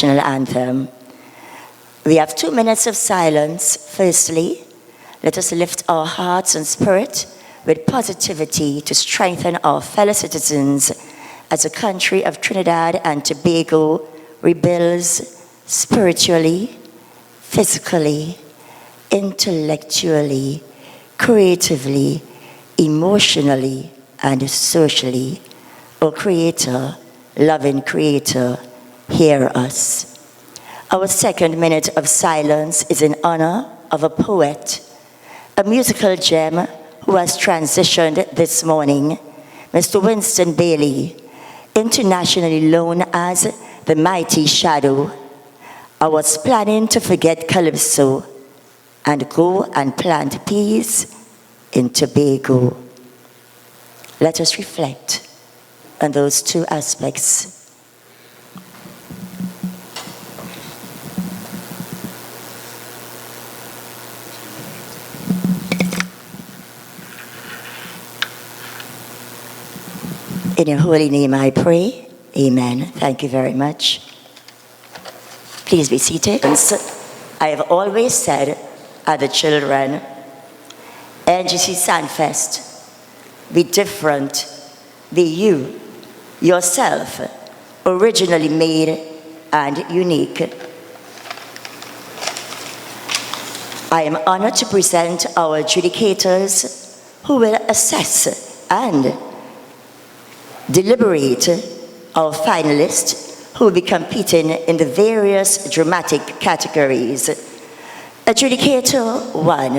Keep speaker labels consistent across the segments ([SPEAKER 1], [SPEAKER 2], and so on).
[SPEAKER 1] national anthem. We have 2 minutes of silence. Firstly, let us lift our hearts and spirit with positivity to strengthen our fellow citizens as the country of Trinidad and Tobago rebuilds spiritually, physically, intellectually, creatively, emotionally, and socially. O Creator, loving Creator, hear us. Our 2nd minute of silence is in honor of a poet, a musical gem who has transitioned this morning, Mr. Winston Bailey, internationally known as the Mighty Shadow. I was planning to forget Calypso and go and plant peas in Tobago. Let us reflect on those 2 aspects. In your holy name I pray. Amen. Thank you very much. Please be seated. I have always said at the children, NGC SANFEST, be different, be you, yourself, originally made and unique. I am honored to present our adjudicators who will assess and deliberate our finalists who will be competing in the various dramatic categories. Adjudicator 1,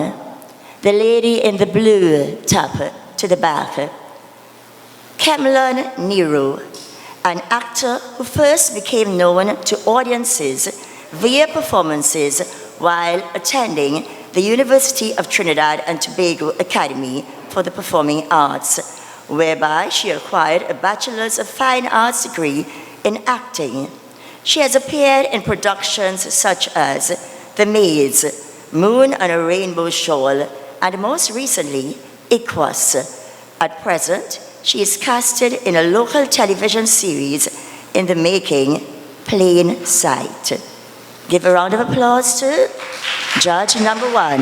[SPEAKER 1] the lady in the blue top to the back. Cameron Nero, an actor who first became known to audiences via performances while attending the University of Trinidad and Tobago Academy for the Performing Arts, whereby she acquired a Bachelor's of Fine Arts degree in acting. She has appeared in productions such as The Maids, Moon on a Rainbow Shawl, and most recently, Equus. At present, she is casted in a local television series in the making, Plain Sight. Give a round of applause to judge number 1.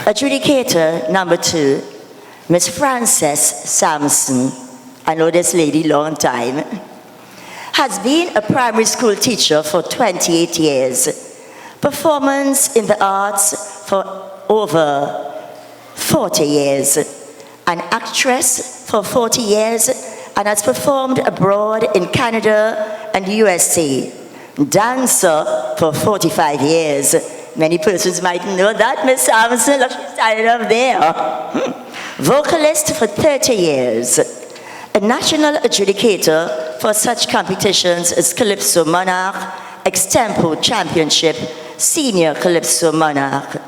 [SPEAKER 1] Adjudicator number 2, Miss Frances Sampson. I know this lady long time. Has been a primary school teacher for 28 years. Performance in the arts for over 40 years. An actress for 40 years and has performed abroad in Canada and USA. Dancer for 45 years. Many persons might know that, Miss Sampson, look, she's standing up there. Vocalist for 30 years. A national adjudicator for such competitions as Calypso Monarch, Extempo Championship, Senior Calypso Monarch.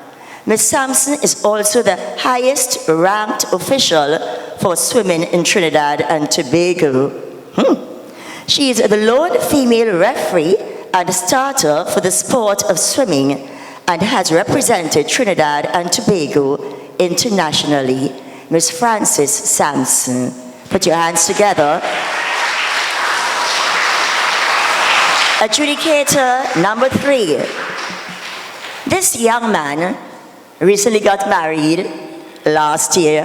[SPEAKER 1] Ms. Sampson is also the highest ranked official for swimming in Trinidad and Tobago. She is the lone female referee and starter for the sport of swimming and has represented Trinidad and Tobago internationally. Ms. Frances Sampson. Put your hands together. Adjudicator number 3. This young man recently got married last year.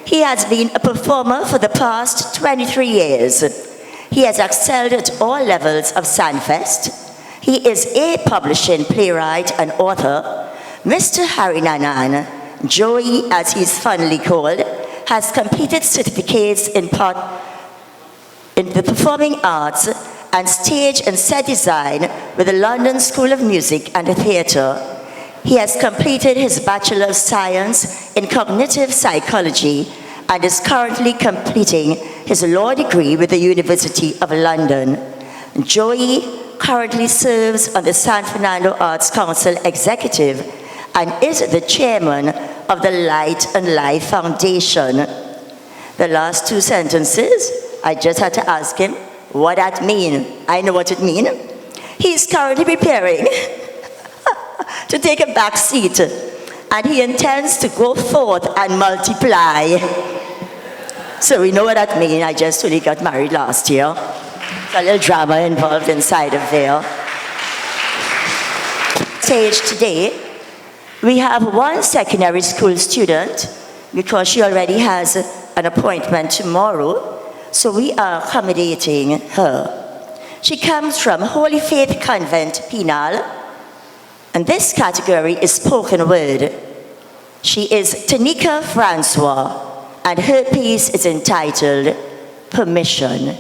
[SPEAKER 1] He has been a performer for the past 23 years. He has excelled at all levels of SANFEST. He is a publishing playwright and author. Mr. Harry Nanan, Joey as he is fondly called, has completed certificates in the performing arts and stage and set design with the London School of Music and Theatre. He has completed his Bachelor of Science in Cognitive Psychology and is currently completing his law degree with the University of London. Joey currently serves on the San Fernando Arts Council Executive and is the chairman of the Light and Life Foundation. The last 2 sentences, I just had to ask him what that mean. I know what it means. He is currently preparing to take a back seat, and he intends to go forth and multiply. So we know what that means. I just really got married last year. There's a little drama involved inside of there. Stage today, we have one secondary school student because she already has an appointment tomorrow. So we are accommodating her. She comes from Holy Faith Convent, Penal, and this category is spoken word. She is Tanika Francois, and her piece is entitled Permission.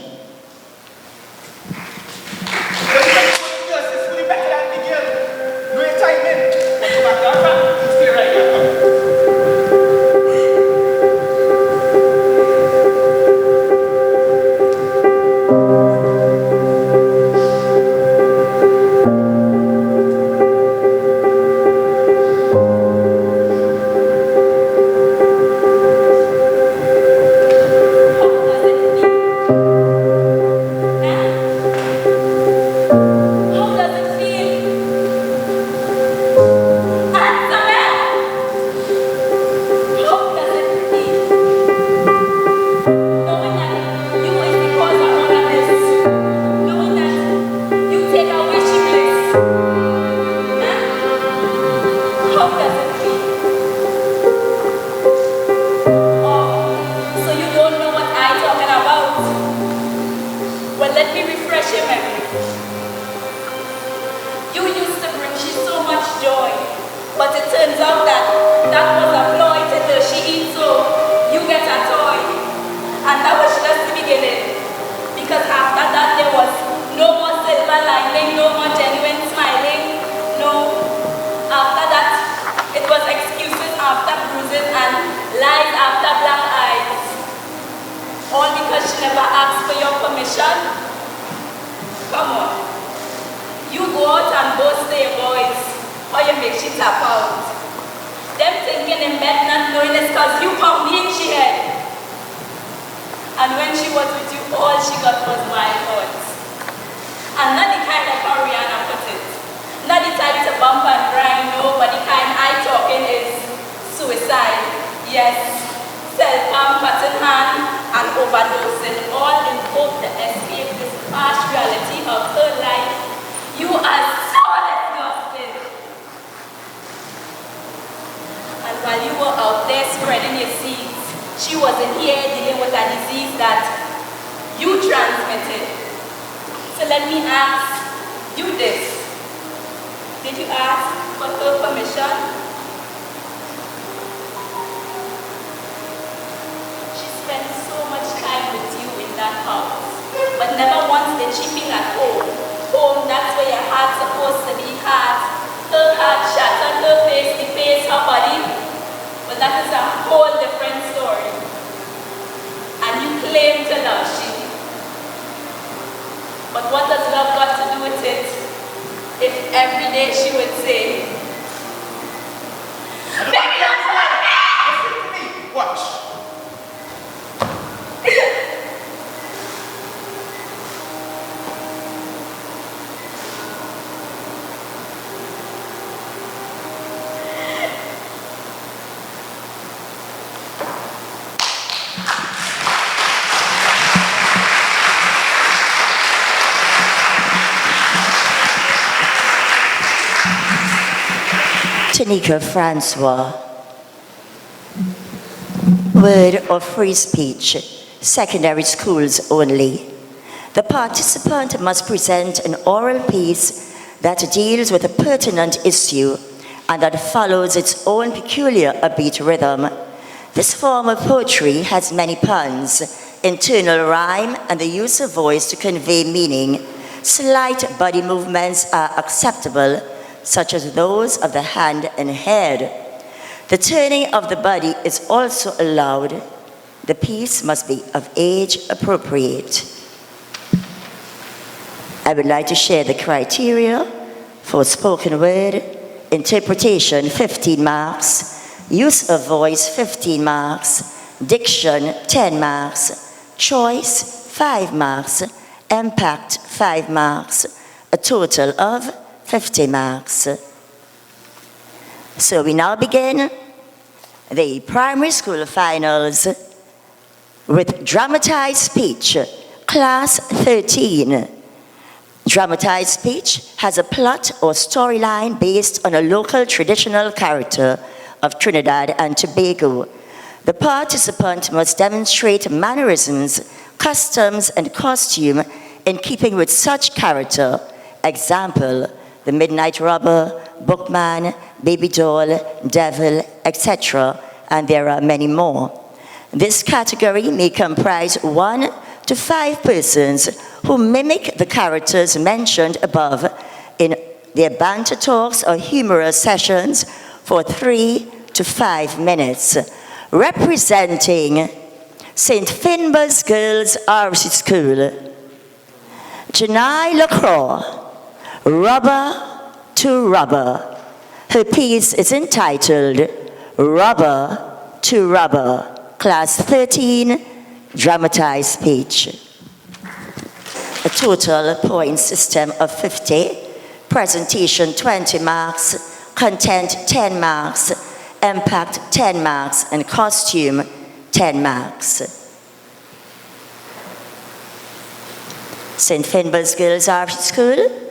[SPEAKER 1] Tanika Francois. Word of free speech, secondary schools only. The participant must present an oral piece that deals with a pertinent issue and that follows its own peculiar upbeat rhythm. This form of poetry has many puns, internal rhyme, and the use of voice to convey meaning. Slight body movements are acceptable, such as those of the hand and head. The turning of the body is also allowed. The piece must be of age appropriate. I would like to share the criteria for spoken word: interpretation, 15 marks; use of voice, 15 marks; diction, 10 marks; choice, 5 marks; impact, 5 marks; a total of 50 marks. So we now begin the primary school finals. with dramatized speech, class 13. Dramatized speech has a plot or storyline based on a local traditional character of Trinidad and Tobago. The participant must demonstrate mannerisms, customs, and costume in keeping with such character. Example, the midnight robber, bookman, baby doll, devil, etc., and there are many more. This category may comprise 1 to 5 persons who mimic the characters mentioned above in their banter talks or humorous sessions for 3 to 5 minutes. Representing St. Finbar's Girls RC School, Janai LaCroix, Rubber to Rubber. Her piece is entitled Rubber to Rubber, Class 13, Dramatized Speech. A total point system of 50, presentation 20 marks, content 10 marks, impact 10 marks, and costume 10 marks. St. Finbar's Girls Art School.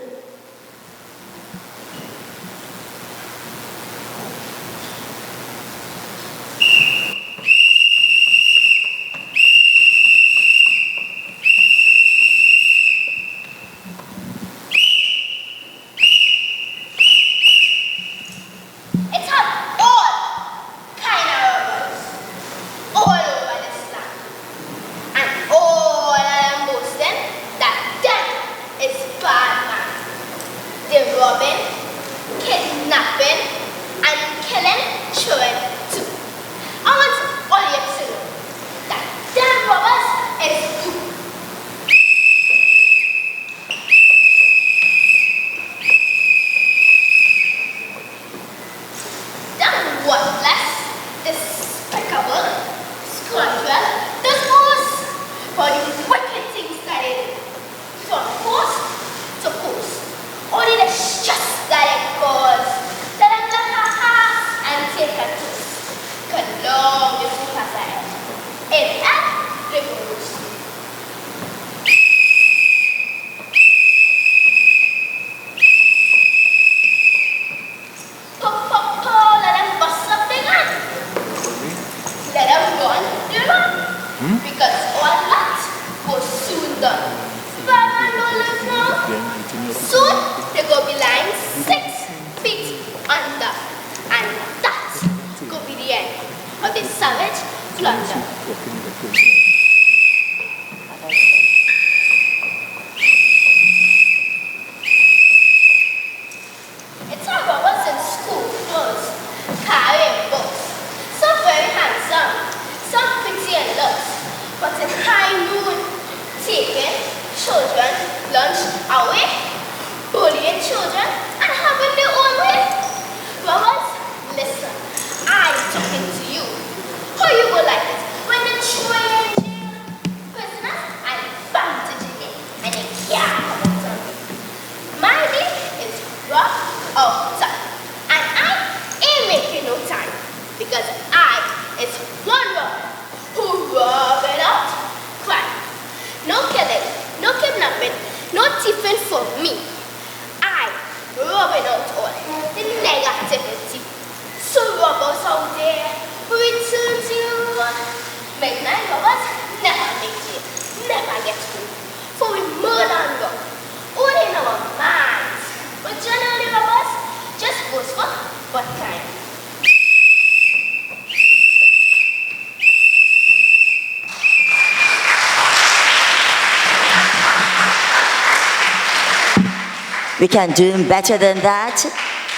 [SPEAKER 1] We can do better than that.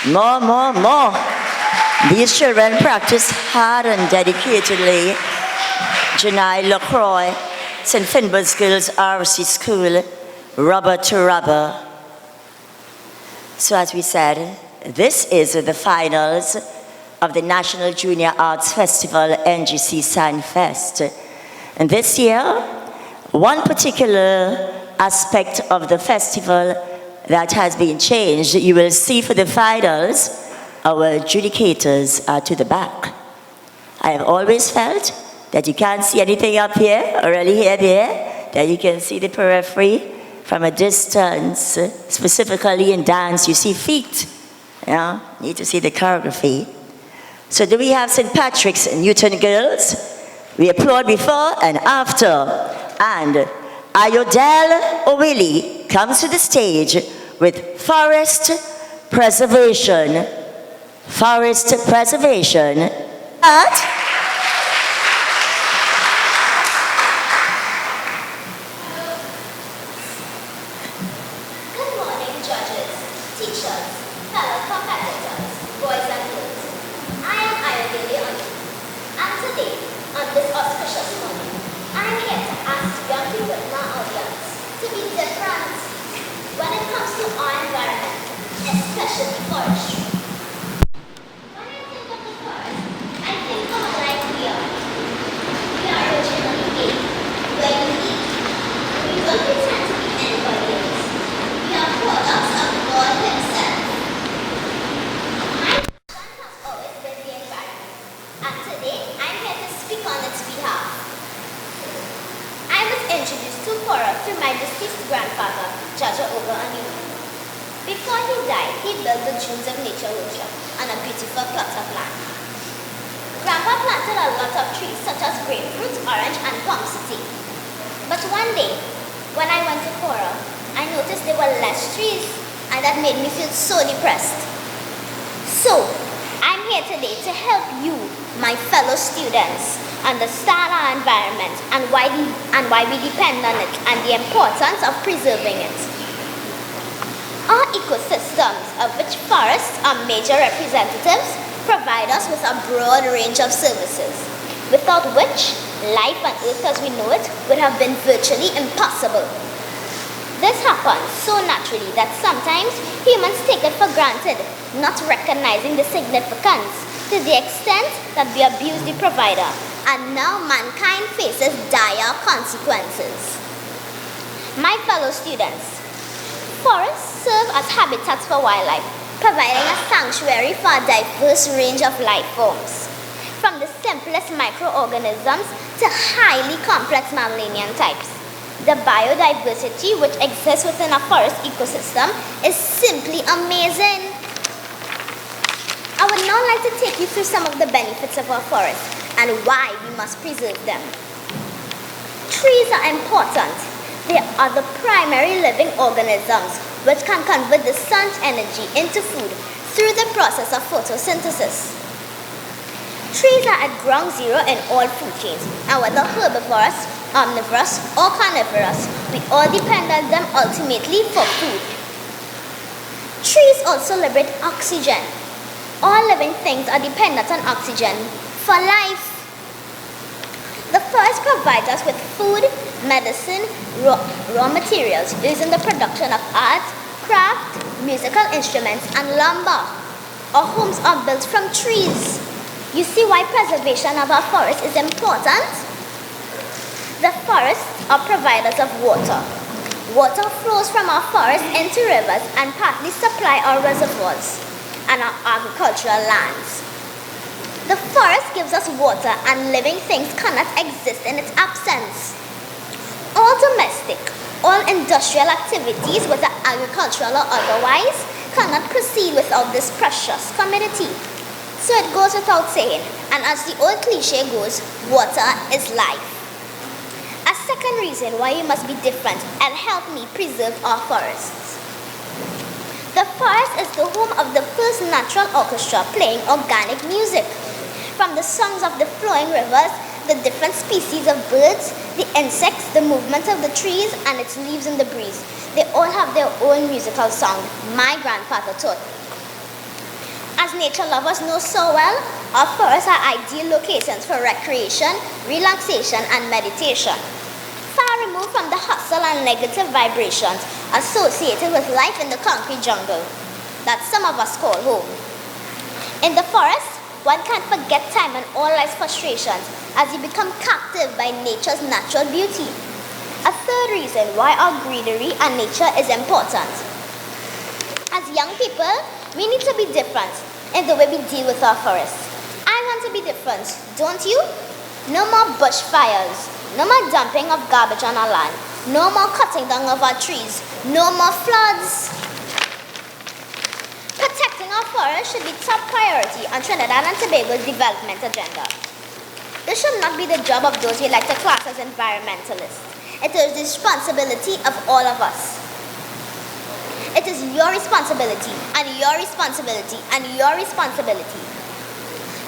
[SPEAKER 1] More, more, more. These children practice hard and dedicatedly. Janai LaCroix, St. Finbar's Girls RC School, Rubber to Rubber. So as we said, this is the finals of the National Junior Arts Festival, NGC SANFEST. And this year, one particular aspect of the festival that has been changed, you will see for the finals, our adjudicators are to the back. I have always felt that you can't see anything up here or really here there, that you can see the periphery from a distance. Specifically in dance, you see feet. You need to see the choreography. So do we have St. Patrick's and Newton girls? We applaud before and after. And Ayodele Owili comes to the stage with Forest Preservation. Forest Preservation.
[SPEAKER 2] Good morning, judges, teachers, fellow competitors, boys and girls. I am Ayodele Owili, and today, on this auspicious morning, I am here to ask young people in our audience to be different when it comes to our environment, especially forestry. When I think of the forest, I think of a life we are. We are originally made, where we live. We don't pretend to be anybody else. We are products of God Himself. My passion has always been the environment, and today I'm here to speak on its behalf. I was introduced to Kora through my deceased grandfather, Jaja Oga Aniwa. Before he died, he built the Dunes of Nature workshop on a beautiful plot of land. Grandpa planted a lot of trees such as grapefruit, orange, and palm city. But one day, when I went to Kora, I noticed there were less trees, and that made me feel so depressed. So, I'm here today to help you, my fellow students, understand our environment and why we depend on it and the importance of preserving it. Our ecosystems, of which forests are major representatives, provide us with a broad range of services, without which life on Earth as we know it would have been virtually impossible. This happens so naturally that sometimes humans take it for granted, not recognizing the significance to the extent that we abuse the provider, and now mankind faces dire consequences. My fellow students, forests serve as habitats for wildlife, providing a sanctuary for a diverse range of life forms, from the simplest microorganisms to highly complex mammalian types. The biodiversity which exists within a forest ecosystem is simply amazing. I would now like to take you through some of the benefits of our forests and why we must preserve them. Trees are important. They are the primary living organisms which can convert the sun's energy into food through the process of photosynthesis. Trees are at ground zero in all food chains, and whether herbivorous, omnivorous, or carnivorous, we all depend on them ultimately for food. Trees also liberate oxygen. All living things are dependent on oxygen for life. The forest provides us with food, medicine, raw materials used in the production of art, craft, musical instruments, and lumber. Our homes are built from trees. You see why preservation of our forests is important? The forests are providers of water. Water flows from our forests into rivers and partly supply our reservoirs and our agricultural lands. The forest gives us water and living things cannot exist in its absence. All domestic, all industrial activities, whether agricultural or otherwise, cannot proceed without this precious commodity. So it goes without saying, and as the old cliche goes, water is life. A second reason why we must be different and help me preserve our forests. The forest is the home of the first natural orchestra playing organic music. From the songs of the flowing rivers, the different species of birds, the insects, the movement of the trees, and its leaves in the breeze. They all have their own musical song, my grandfather taught me. As nature lovers know so well, our forests are ideal locations for recreation, relaxation, and meditation. Far removed from the hustle and negative vibrations associated with life in the concrete jungle that some of us call home. In the forest, one can't forget time and all life's frustrations as you become captive by nature's natural beauty. A third reason why our greenery and nature is important. As young people, we need to be different in the way we deal with our forests. I want to be different, don't you? No more bushfires. No more dumping of garbage on our land. No more cutting down of our trees. No more floods. Protecting our forests should be top priority on Trinidad and Tobago's development agenda. This should not be the job of those we like to class as environmentalists. It is the responsibility of all of us. It is your responsibility, and your responsibility, and your responsibility.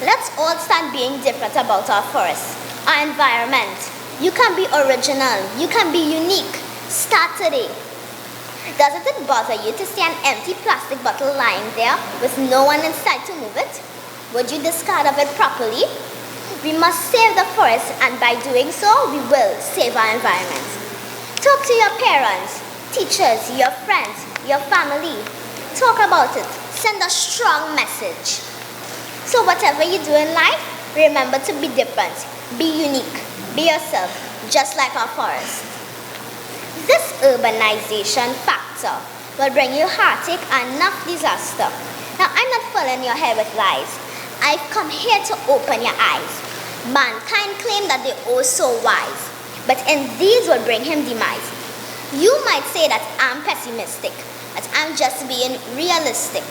[SPEAKER 2] Let's all stand being different about our forests, our environment. You can be original. You can be unique. Start today. Doesn't it bother you to see an empty plastic bottle lying there with no one inside to move it? Would you discard of it properly? We must save the forest, and by doing so, we will save our environment. Talk to your parents, teachers, your friends, your family. Talk about it. Send a strong message. So whatever you do in life, remember to be different, be unique, be yourself, just like our forest. This urbanization factor will bring you heartache and enough disaster. Now, I'm not filling your head with lies. I've come here to open your eyes. Mankind claim that they're oh so wise, but in these will bring him demise. You might say that I'm pessimistic, that I'm just being realistic.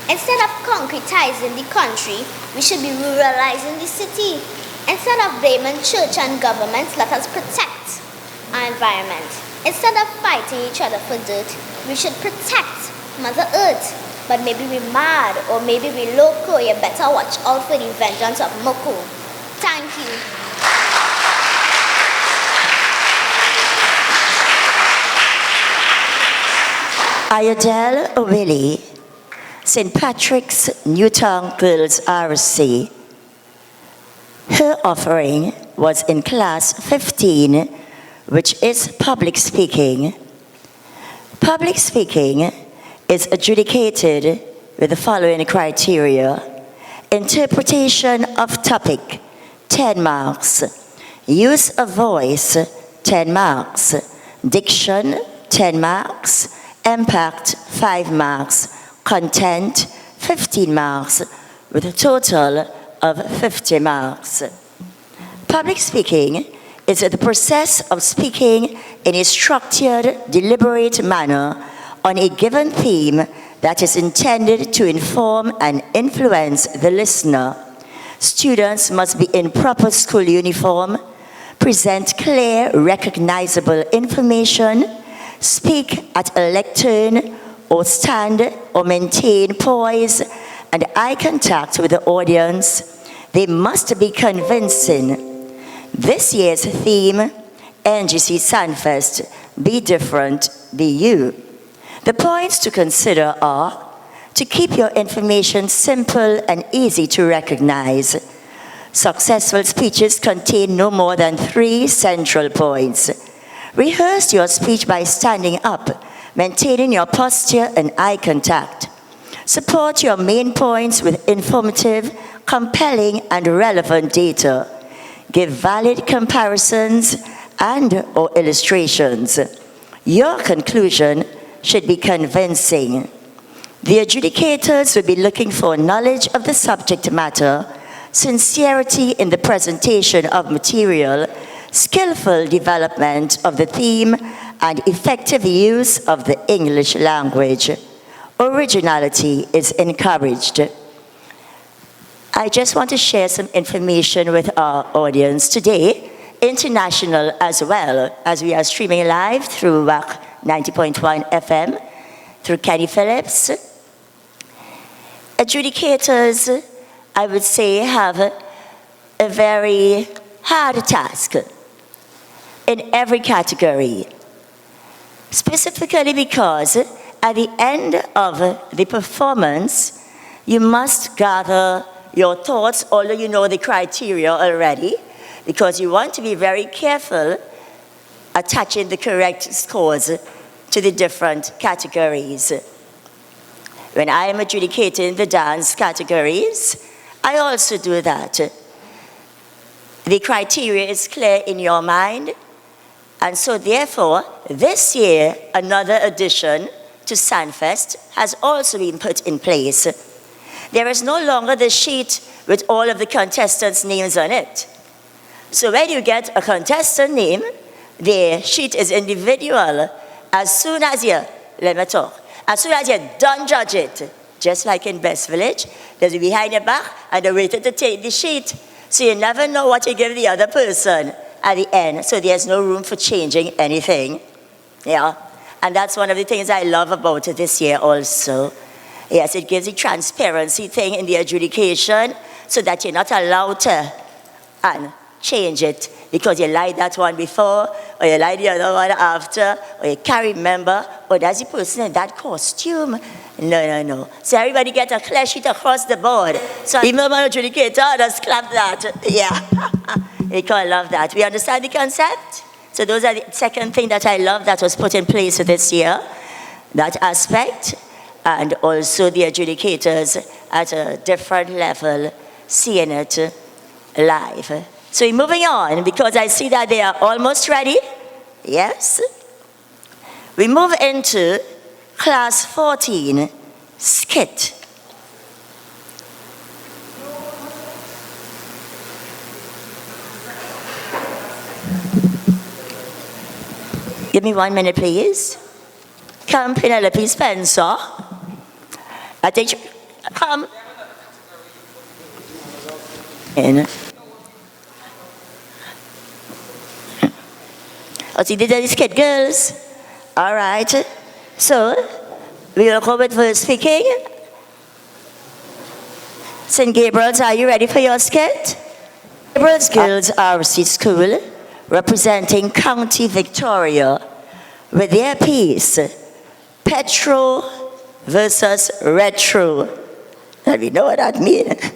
[SPEAKER 2] Instead of concretizing the country, we should be ruralizing the city. Instead of blaming church and government, let us protect our environment. Instead of fighting each other for dirt, we should protect Mother Earth. But maybe we're mad, or maybe we're loco. You better watch out for the vengeance of Moko. Thank you.
[SPEAKER 1] Ayodele Owili, St. Patrick's Newtown Girls RC. Her offering was in class 15, which is public speaking. Public speaking is adjudicated with the following criteria: interpretation of topic, 10 marks; use of voice, 10 marks; diction, 10 marks; impact, 5 marks; content, 15 marks, with a total of 50 marks. Public speaking is the process of speaking in a structured, deliberate manner on a given theme that is intended to inform and influence the listener. Students must be in proper school uniform, present clear, recognizable information, speak at a lectern, or stand or maintain poise and eye contact with the audience. They must be convincing. This year's theme, NGC SANFEST, Be Different, Be You. The points to consider are: to keep your information simple and easy to recognize. Successful speeches contain no more than 3 central points. Rehearse your speech by standing up, maintaining your posture and eye contact. Support your main points with informative, compelling, and relevant data. Give valid comparisons and/or illustrations. Your conclusion should be convincing. The adjudicators will be looking for knowledge of the subject matter, sincerity in the presentation of material, skillful development of the theme, and effective use of the English language. Originality is encouraged. I just want to share some information with our audience today, international as well, as we are streaming live through WAC 90.1 FM, through Kenny Phillips. Adjudicators, I would say, have a very hard task in every category, specifically because at the end of the performance, you must gather your thoughts, although you know the criteria already, because you want to be very careful attaching the correct scores to the different categories. When I am adjudicating the dance categories, I also do that. The criteria is clear in your mind, and so therefore, this year, another addition to SANFEST has also been put in place. There is no longer the sheet with all of the contestants' names on it. So when you get a contestant name, the sheet is individual. As soon as you, let me talk, as soon as you're done judge it, just like in Best Village, there's a behind your back and the waiter to take the sheet. So you never know what you give the other person at the end. So there's no room for changing anything. Yeah. And that's one of the things I love about it this year also. Yes, it gives the transparency thing in the adjudication so that you're not allowed to change it because you lied that one before, or you lied the other one after, or you can't remember, or that's the person in that costume. No. So everybody get a clear sheet across the board. So even my adjudicator, just clap that. Yeah. We can love that. We understand the concept? So those are the second thing that I love that was put in place this year, that aspect, and also the adjudicators at a different level, seeing it live. So we're moving on because I see that they are almost ready. Yes. We move into class 14, Skit. Give me 1 minute, please. Come, Penelope Spencer. I think come. In. Oh, see, these are the Skit girls. All right. So, we will go with verse speaking. St. Gabriel's, are you ready for your skit? Gabriel's Girls RC School, representing County Victoria, with their piece, Petrol versus Retro. Now we know what that means.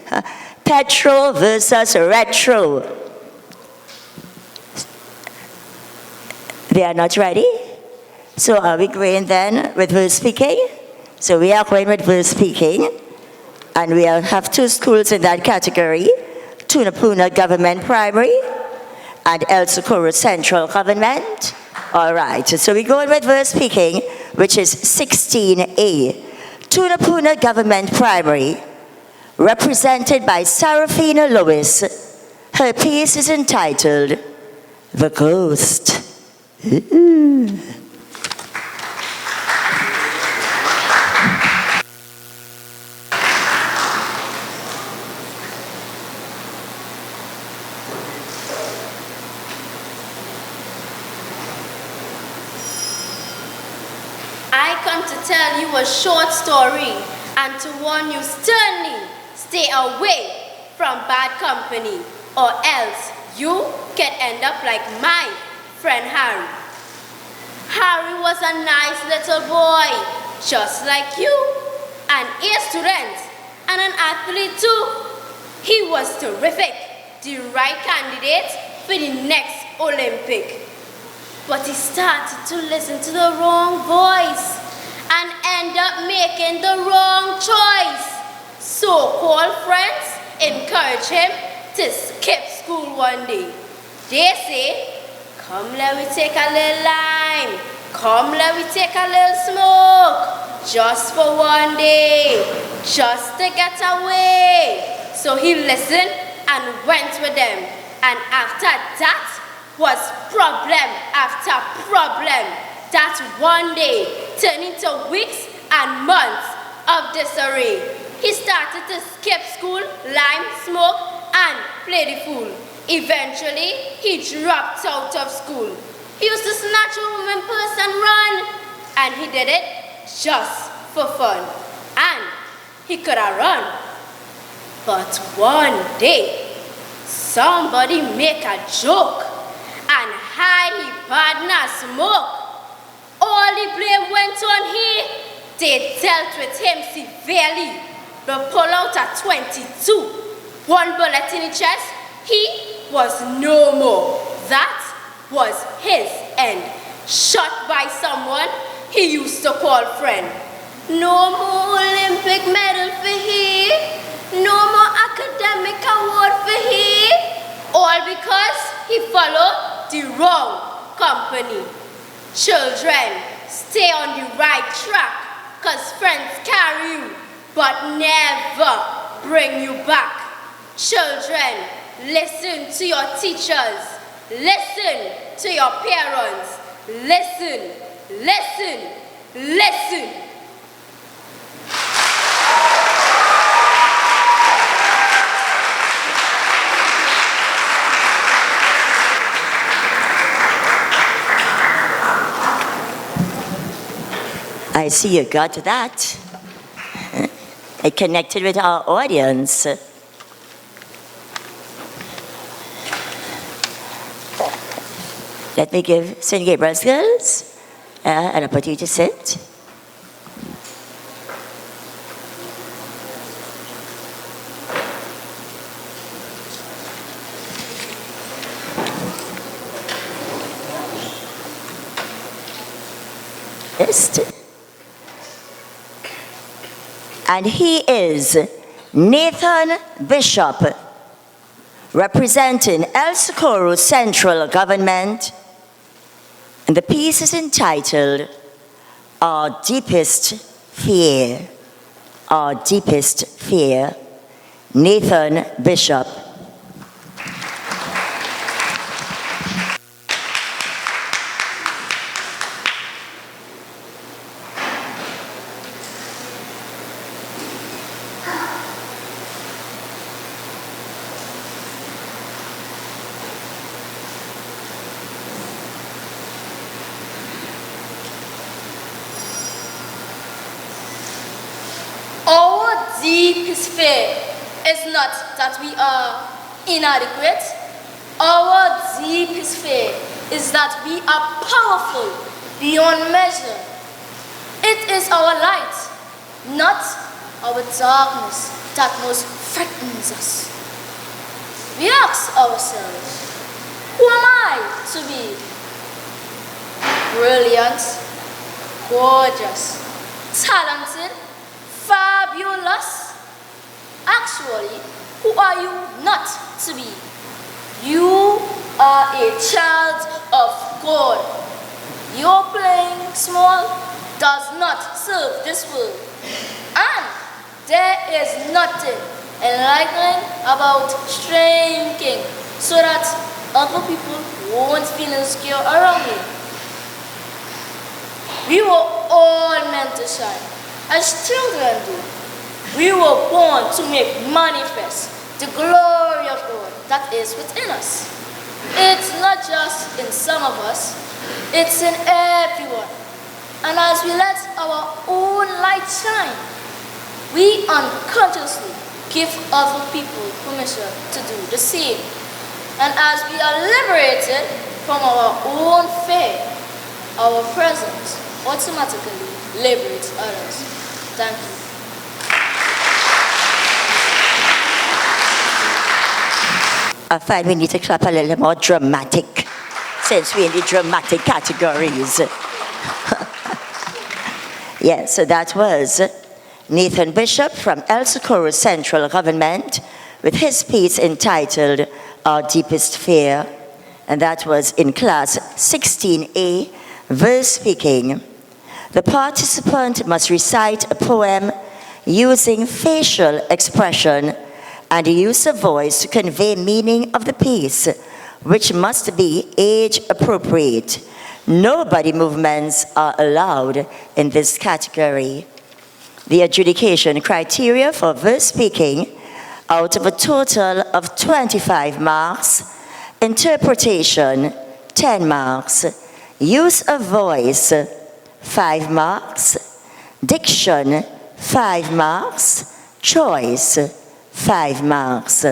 [SPEAKER 1] Petrol versus Retro. They are not ready? So are we going then with verse speaking? So we are going with verse speaking. And we have two schools in that category, Tunapuna Government Primary and El Socorro Central Government. All right, so we're going with verse speaking, which is 16A. Tunapuna Government Primary, represented by Seraphina Lewis. Her piece is entitled, The Ghost. Ooh.
[SPEAKER 3] I come to tell you a short story and to warn you sternly, stay away from bad company or else you can end up like my friend Harry. Harry was a nice little boy, just like you, an A student and an athlete too. He was terrific, the right candidate for the next Olympic. But he started to listen to the wrong voice and end up making the wrong choice. So-called friends encouraged him to skip school one day. They say, come let me take a little lime, come let me take a little smoke, just for one day, just to get away. So he listened and went with them. And after that, was problem after problem that one day turned into weeks and months of disarray. He started to skip school, lime, smoke, and play the fool. Eventually, he dropped out of school. He used to snatch a woman's purse and run, and he did it just for fun. And he could have run. But one day, somebody make a joke and hide his partner smoke. All the blame went on him. They dealt with him severely. They pulled out a 22, one bullet in his chest. He was no more. That was his end. Shot by someone he used to call friend. No more Olympic medal for him. No more academic award for him. All because he followed the wrong company. Children, stay on the right track, cause friends carry you, but never bring you back. Children, listen to your teachers. Listen to your parents. Listen, listen, listen.
[SPEAKER 1] I see you got that. I connected with our audience. Let me give St. Gabriel's girls an opportunity to sit. And he is Nathan Bishop, representing El Socorro Central Government. And the piece is entitled, Our Deepest Fear. Our Deepest Fear. Nathan Bishop.
[SPEAKER 3] Deepest fear is not that we are inadequate. Our deepest fear is that we are powerful beyond measure. It is our light, not our darkness, that most frightens us. We ask ourselves, who am I to be? Brilliant, gorgeous, talented, fabulous. Actually, who are you not to be? You are a child of God. Your playing small does not serve this world. And there is nothing enlightening about shrinking so that other people won't feel insecure around you. We were all meant to shine, as children do. We were born to make manifest the glory of God that is within us. It's not just in some of us, it's in everyone. And as we let our own light shine, we unconsciously give other people permission to do the same. And as we are liberated from our own fear, our presence automatically liberates others. Thank you.
[SPEAKER 1] I find we need to clap a little more dramatic, since we're in the dramatic categories. Yeah, so that was Nathan Bishop from El Socorro Central Government with his piece entitled Our Deepest Fear. And that was in class 16A, verse speaking. The participant must recite a poem using facial expression and the use of voice to convey meaning of the piece, which must be age appropriate. No body movements are allowed in this category. The adjudication criteria for verse speaking, out of a total of 25 marks, interpretation, 10 marks, use of voice, 5 marks, diction, 5 marks, choice, 5 marks.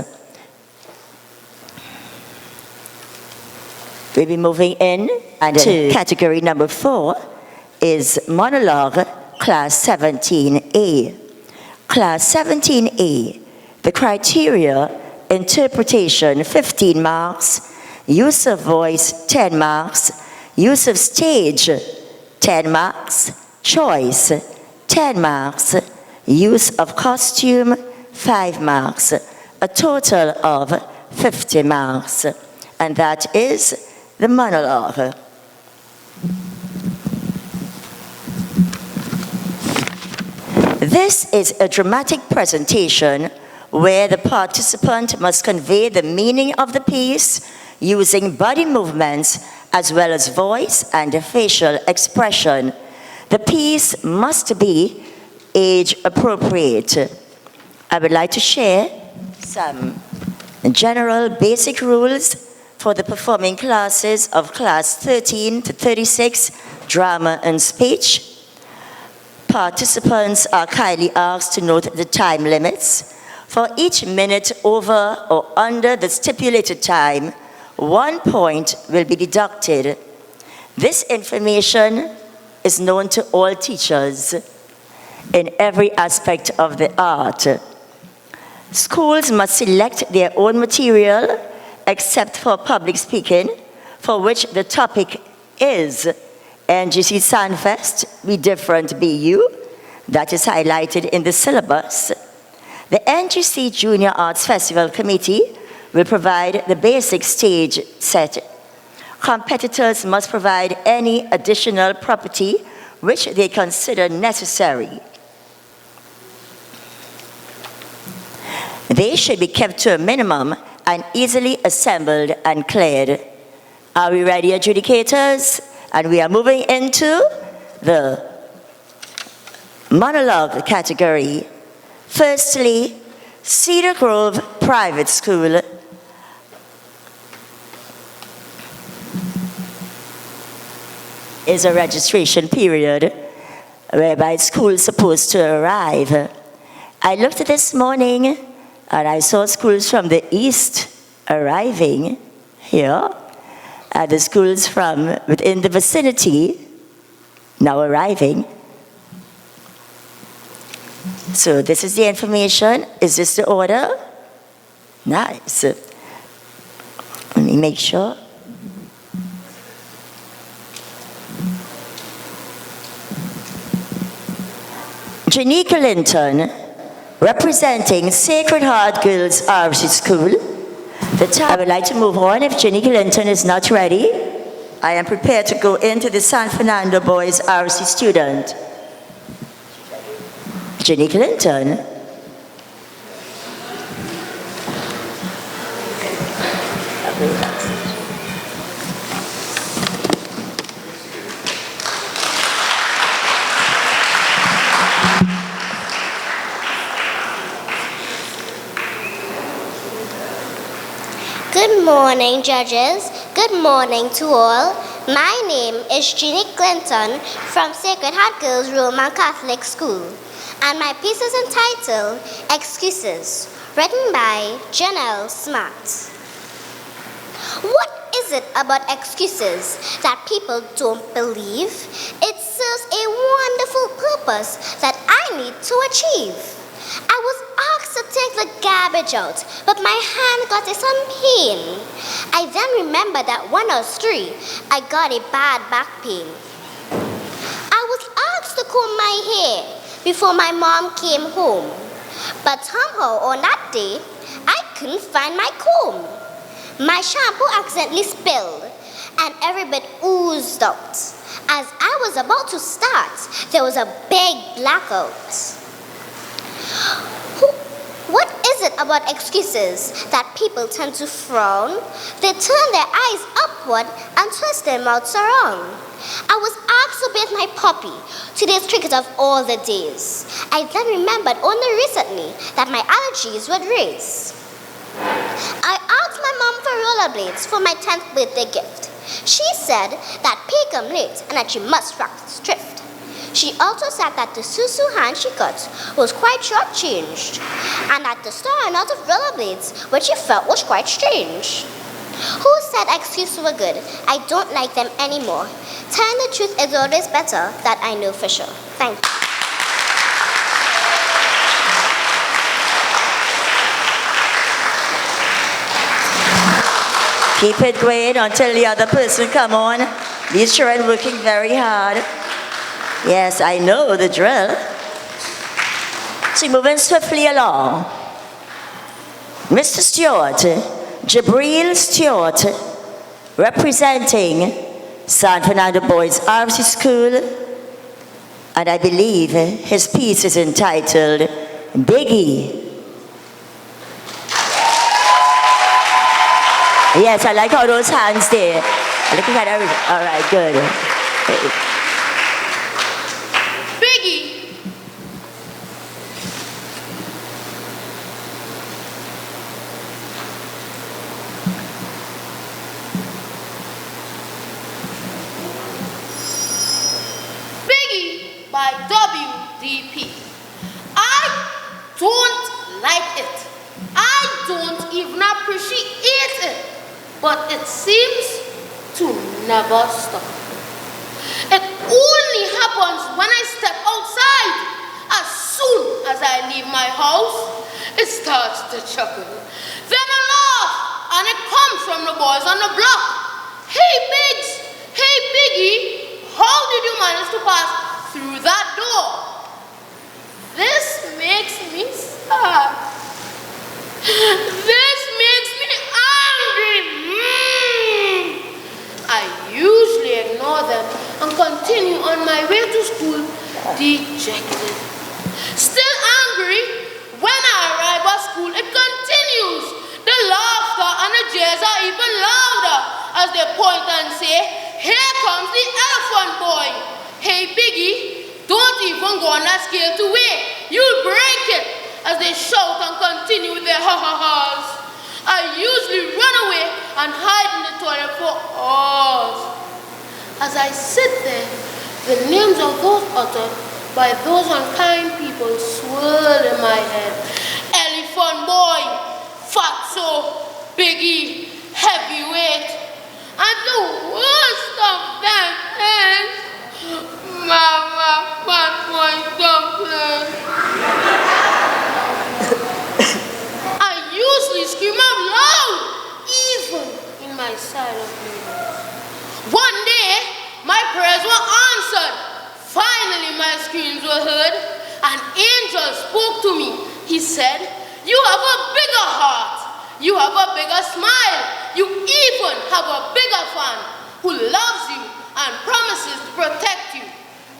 [SPEAKER 1] We'll be moving in and to category number 4 is Monologue, class 17A. Class 17A, the criteria, interpretation, 15 marks, use of voice, 10 marks, use of stage, 10 marks, choice, 10 marks, use of costume, 5 marks, a total of 50 marks. And that is the monologue. This is a dramatic presentation where the participant must convey the meaning of the piece using body movements as well as voice and facial expression. The piece must be age appropriate. I would like to share some general basic rules for the performing classes of class 13 to 36, drama and speech. Participants are kindly asked to note the time limits. For each minute over or under the stipulated time, 1 point will be deducted. This information is known to all teachers in every aspect of the art. Schools must select their own material except for public speaking, for which the topic is NGC SANFEST, Be Different, Be You. That is highlighted in the syllabus. The NGC Junior Arts Festival Committee will provide the basic stage set. Competitors must provide any additional property which they consider necessary. They should be kept to a minimum and easily assembled and cleared. Are we ready, adjudicators? And we are moving into the monologue category. Firstly, Cedar Grove Private School. Is a registration period whereby schools supposed to arrive. I looked this morning and I saw schools from the east arriving here, and the schools from within the vicinity now arriving. So this is the information. Is this the order? Nice. Let me make sure. Janika Linton, representing Sacred Heart Girls RC School. I would like to move on if Janika Linton is not ready. I am prepared to go into the San Fernando Boys RC student. Janika Linton.
[SPEAKER 2] Good morning, judges. Good morning to all. My name is Jeannie Clinton from Sacred Heart Girls Roman Catholic School, and my piece is entitled Excuses, written by Janelle Smart. What is it about excuses that people don't believe? It serves a wonderful purpose that I need to achieve. I was asked to take the garbage out, but my hand got some pain. I then remembered that 1 or 3, I got a bad back pain. I was asked to comb my hair before my mom came home, but somehow on that day, I couldn't find my comb. My shampoo accidentally spilled, and every bit oozed out. As I was about to start, there was a big blackout. What is it about excuses that people tend to frown? They turn their eyes upward and twist their mouths around. I was asked to bathe my puppy, today's cricket of all the days. I then remembered only recently that my allergies would raise. I asked my mom for rollerblades for my 10th birthday gift. She said that pay come late and that she must practice thrift. She also said that the susu hand she got was quite short-changed, and that the store ran out of rollerblades, which she felt was quite strange. Who said excuses were good? I don't like them anymore. Telling the truth is always better, that I know for sure. Thank you.
[SPEAKER 1] Keep it going until the other person come on. These children working very hard. Yes, I know the drill. So moving swiftly along. Mr. Stewart, Jabril Stewart, representing San Fernando Boys RC School, and I believe his piece is entitled Biggie. Yes, I like how those hands there. Looking at everything. All right, good.
[SPEAKER 3] Biggie. Biggie by WDP. I don't like it. I don't even appreciate it. But it seems to never stop. It only happens when I step outside. As soon as I leave my house, it starts to chuckle. Then I laugh, and it comes from the boys on the block. Hey, Biggs! Hey, Biggie! How did you manage to pass through that door? This makes me sad. This makes me angry. I usually ignore them and continue on my way to school dejected. Still angry, when I arrive at school, it continues. The laughter and the jeers are even louder as they point and say, "Here comes the elephant boy." Hey, Biggie, don't even go on that scale to wait. You'll break it, as they shout and continue with their ha-ha-has. I usually run away and hide in the toilet for hours. As I sit there, the names of those uttered by those unkind people swirl in my head. Elephant boy, fatso, Biggie, heavyweight. And the worst of them is Mama, fat boy, dumpling. I usually scream out loud, even in my silent moments. One day, my prayers were answered. Finally, my screams were heard. An angel spoke to me. He said, "You have a bigger heart. You have a bigger smile. You even have a bigger fan who loves you and promises to protect you.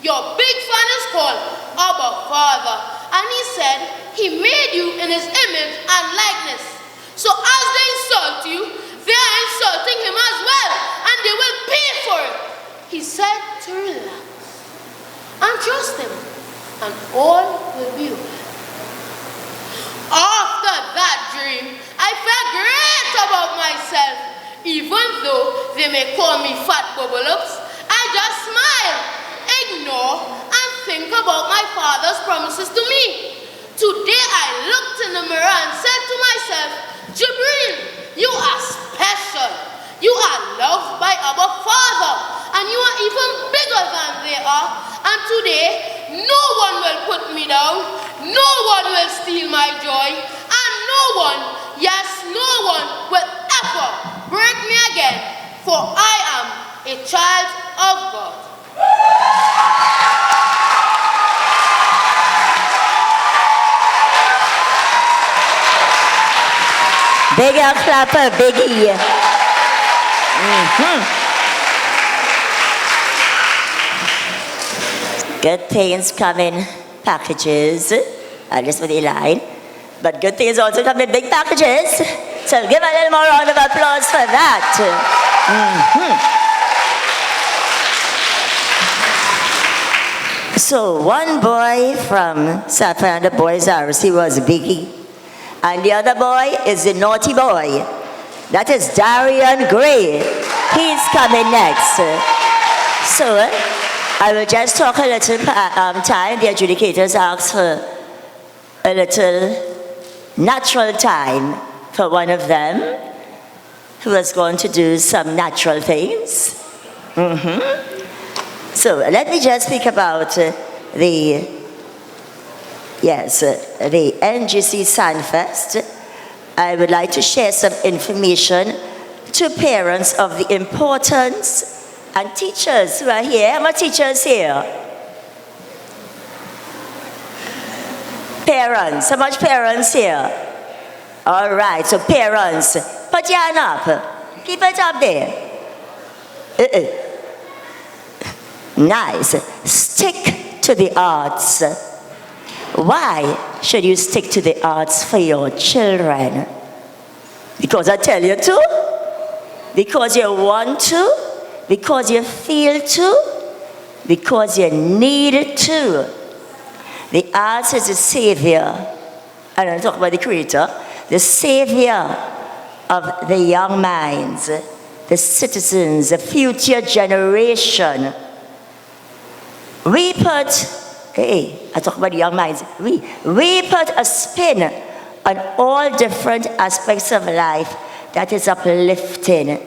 [SPEAKER 3] Your big fan is called Abba Father. And he said he made you in his image and likeness. So as they insult you, they are insulting him as well, and they will pay for it." He said to relax and trust him, and all will be well. After that dream, I felt great about myself. Even though they may call me Fat Bubble-Ups, I just smile, ignore, and think about my father's promises to me. Today I looked in the mirror and said to myself, "Jibril, you are special. You are loved by our Father, and you are even bigger than they are. And today, no one will put me down, no one will steal my joy, and no one, yes, no one will ever break me again, for I am a child of God."
[SPEAKER 1] Bigger clapper, Biggie. Good things come in packages. I'll just put a line. But good things also come in big packages. So give a little more round of applause for that. So one boy from San Fernando Boys RC was Biggie. And the other boy is the naughty boy. That is Darian Gray. He's coming next. So I will just talk a little time. The adjudicators asked for a little natural time for one of them who was going to do some natural things. So let me just speak about the NGC SANFEST. I would like to share some information to parents of the importance, and teachers who are here. How many teachers here? Parents. How much parents here? All right, so parents, put your hand up. Keep it up there. Nice. Stick to the arts. Why should you stick to the arts for your children? Because I tell you to. because you want to, because you feel to, because you need to. The arts is the savior, and I'm talking about the creator, the savior of the young minds, the citizens, the future generation. We put, I talk about the young minds, we put a spin on all different aspects of life that is uplifting.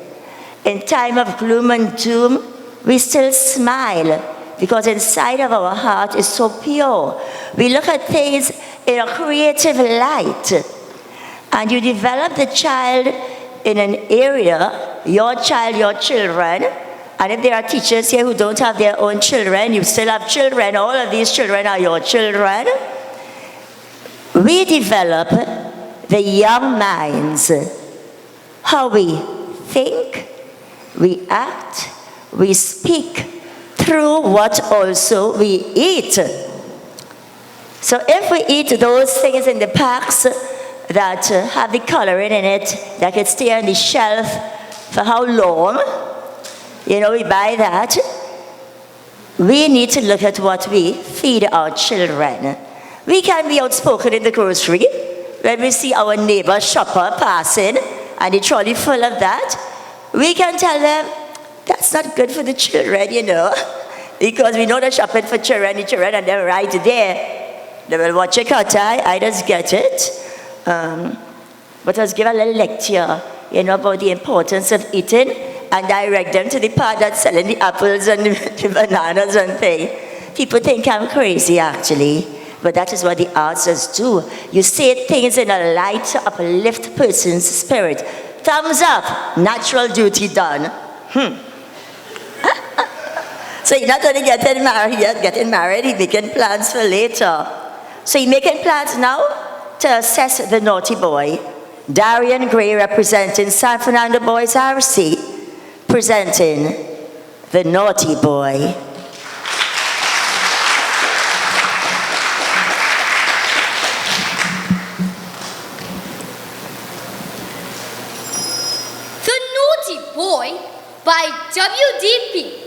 [SPEAKER 1] In time of gloom and doom, we still smile because inside of our heart is so pure. We look at things in a creative light. And you develop the child in an area, your child, your children. And if there are teachers here who don't have their own children, you still have children, all of these children are your children. We develop the young minds, how we think, we act, we speak, through what also we eat. So if we eat those things in the packs that have the coloring in it, that can stay on the shelf for how long, we buy that. We need to look at what we feed our children. We can be outspoken in the grocery when we see our neighbor shopper passing and the trolley full of that. We can tell them, that's not good for the children, because we know they're shopping for the children, and they're right there. They will watch a cut eye, I just get it. But let's give a little lecture, about the importance of eating and direct them to the part that's selling the apples and the bananas and things. People think I'm crazy, actually, but that is what the arts do. You say things in a light to uplift person's spirit. Thumbs up, natural duty done. So you're not only getting married, you're getting married, you're making plans for later. So you're making plans now to assess the naughty boy. Darian Gray, representing San Fernando Boys RC, presenting the naughty boy.
[SPEAKER 3] The Naughty Boy by WDP.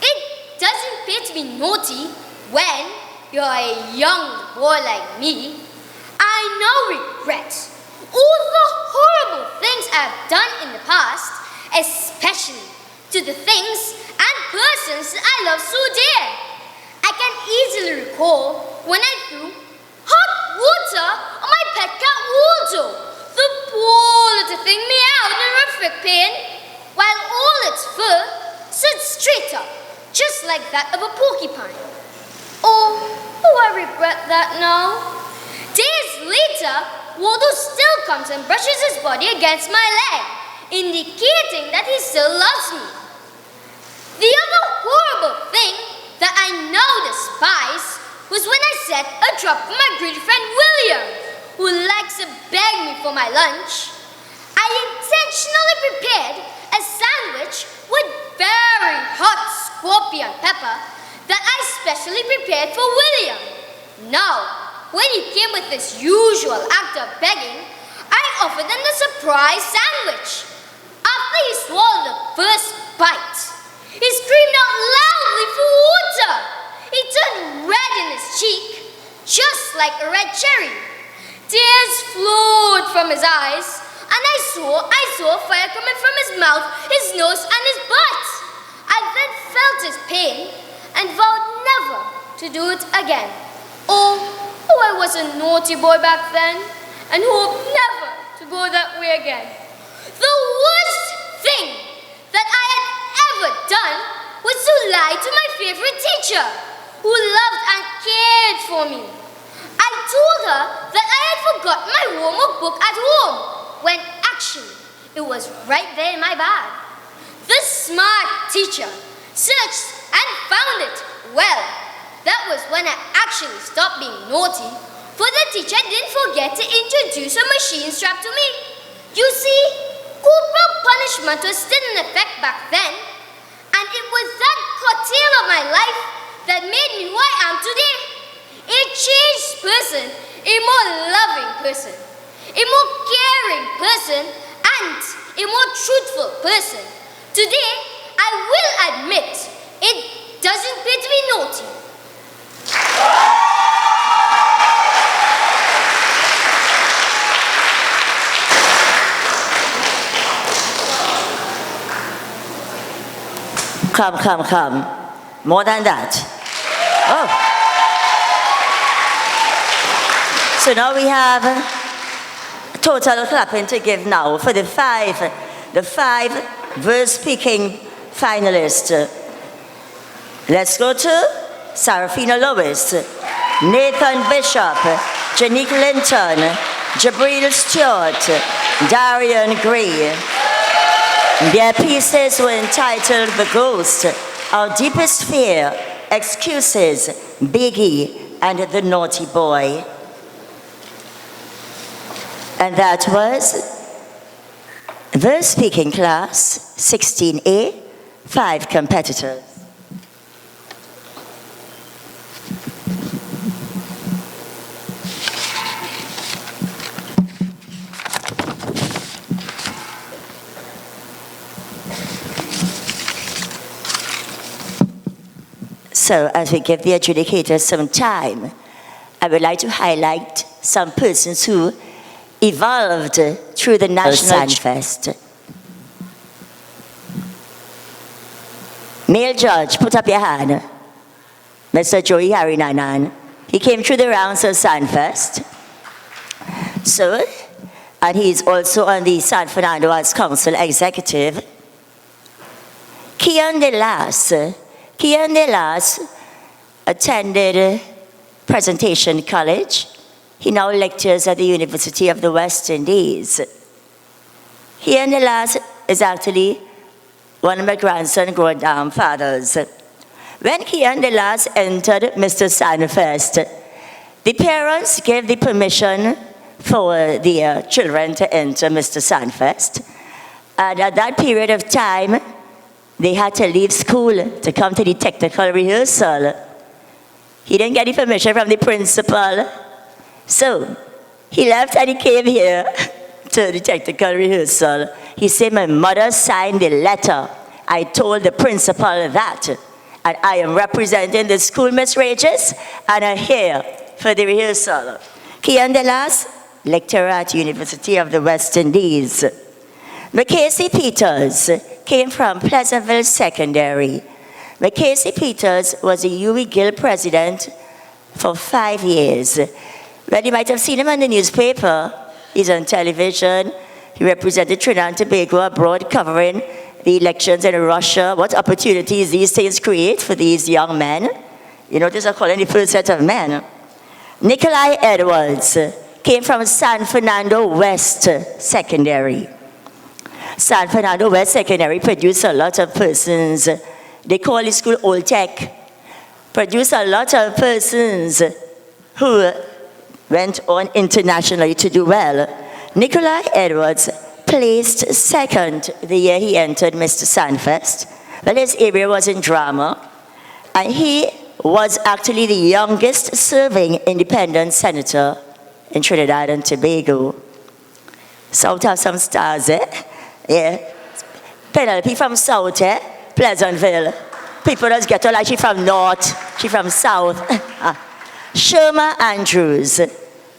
[SPEAKER 3] It doesn't pay to be naughty when you're a young boy like me. I now regret all the horrible things I've done in the past, especially to the things and persons I love so dear. I can easily recall when I threw hot water on my pet cat Waldo. The poor little thing meowed in horrific pain, while all its fur stood straight up, just like that of a porcupine. Oh, I regret that now. Days later, Waldo still comes and brushes his body against my leg, indicating that he still loves me. The other horrible thing that I now despise was when I set a trap for my great friend William, who likes to beg me for my lunch. I intentionally prepared a sandwich with very hot scorpion pepper that I specially prepared for William. Now, when he came with his usual act of begging, I offered him the surprise sandwich. After he swallowed the first bite, he screamed out loudly for water. He turned red in his cheek, just like a red cherry. Tears flowed from his eyes, and I saw fire coming from his mouth, his nose, and his butt. I then felt his pain and vowed never to do it again. Oh, I was a naughty boy back then, and hoped never to go that way again. The worst thing that I had ever done was to lie to my favorite teacher, who loved and cared for me. I told her that I had forgotten my homework book at home, when actually it was right there in my bag. The smart teacher searched and found it. Well, that was when I actually stopped being naughty, for the teacher didn't forget to introduce a machine strap to me. You see, corporal punishment was still in effect back then, and it was that curtail of my life that made me who I am today. A changed person, a more loving person, a more caring person, and
[SPEAKER 2] a more truthful person. Today, I will admit it doesn't pay to be naughty.
[SPEAKER 1] Come. More than that. Oh. So now we have a total clapping to give now for the five verse-speaking finalists. Let's go to Sarafina Lewis, Nathan Bishop, Janique Linton, Jabril Stewart, Darian Gray. Their pieces were entitled The Ghost, Our Deepest Fear, Excuses, Biggie, and The Naughty Boy. And that was verse speaking class 16A, 5 competitors. So as we give the adjudicators some time, I would like to highlight some persons who evolved through the National SANFEST. Male judge, put up your hand. Mr. Joey Harinanan. He came through the rounds of SANFEST. So, and he's also on the San Fernando Arts Council Executive. Kian De Las attended Presentation College. He now lectures at the University of the West Indies. Kian De Las is actually one of my grandson grandfathers. When Kian De Las entered Mr. SANFEST, the parents gave the permission for the children to enter Mr. SANFEST. And at that period of time, they had to leave school to come to the technical rehearsal. He didn't get the permission from the principal. So he left and he came here to the technical rehearsal. He said, my mother signed the letter. I told the principal that. And I am representing the school, Miss Regis, and I'm here for the rehearsal. Kian De Las, lecturer at University of the West Indies. Mackenzie Peters came from Pleasantville Secondary. Mackenzie Peters was a Huey Gill president for 5 years. Well, you might have seen him on the newspaper. He's on television. He represented Trinidad and Tobago abroad, covering the elections in Russia. What opportunities these things create for these young men. You notice I'm calling the first set of men. Nikolai Edwards came from San Fernando West Secondary. San Fernando West Secondary produced a lot of persons. They call the school Old Tech. Produced a lot of persons who went on internationally to do well. Nikolai Edwards placed second the year he entered Mr. SANFEST. Well, his area was in drama. And he was actually the youngest serving independent senator in Trinidad and Tobago. South have some stars, eh? Yeah. Penelope from South, eh? Pleasantville. People just get her like she from North, she from South. Sherma Andrews.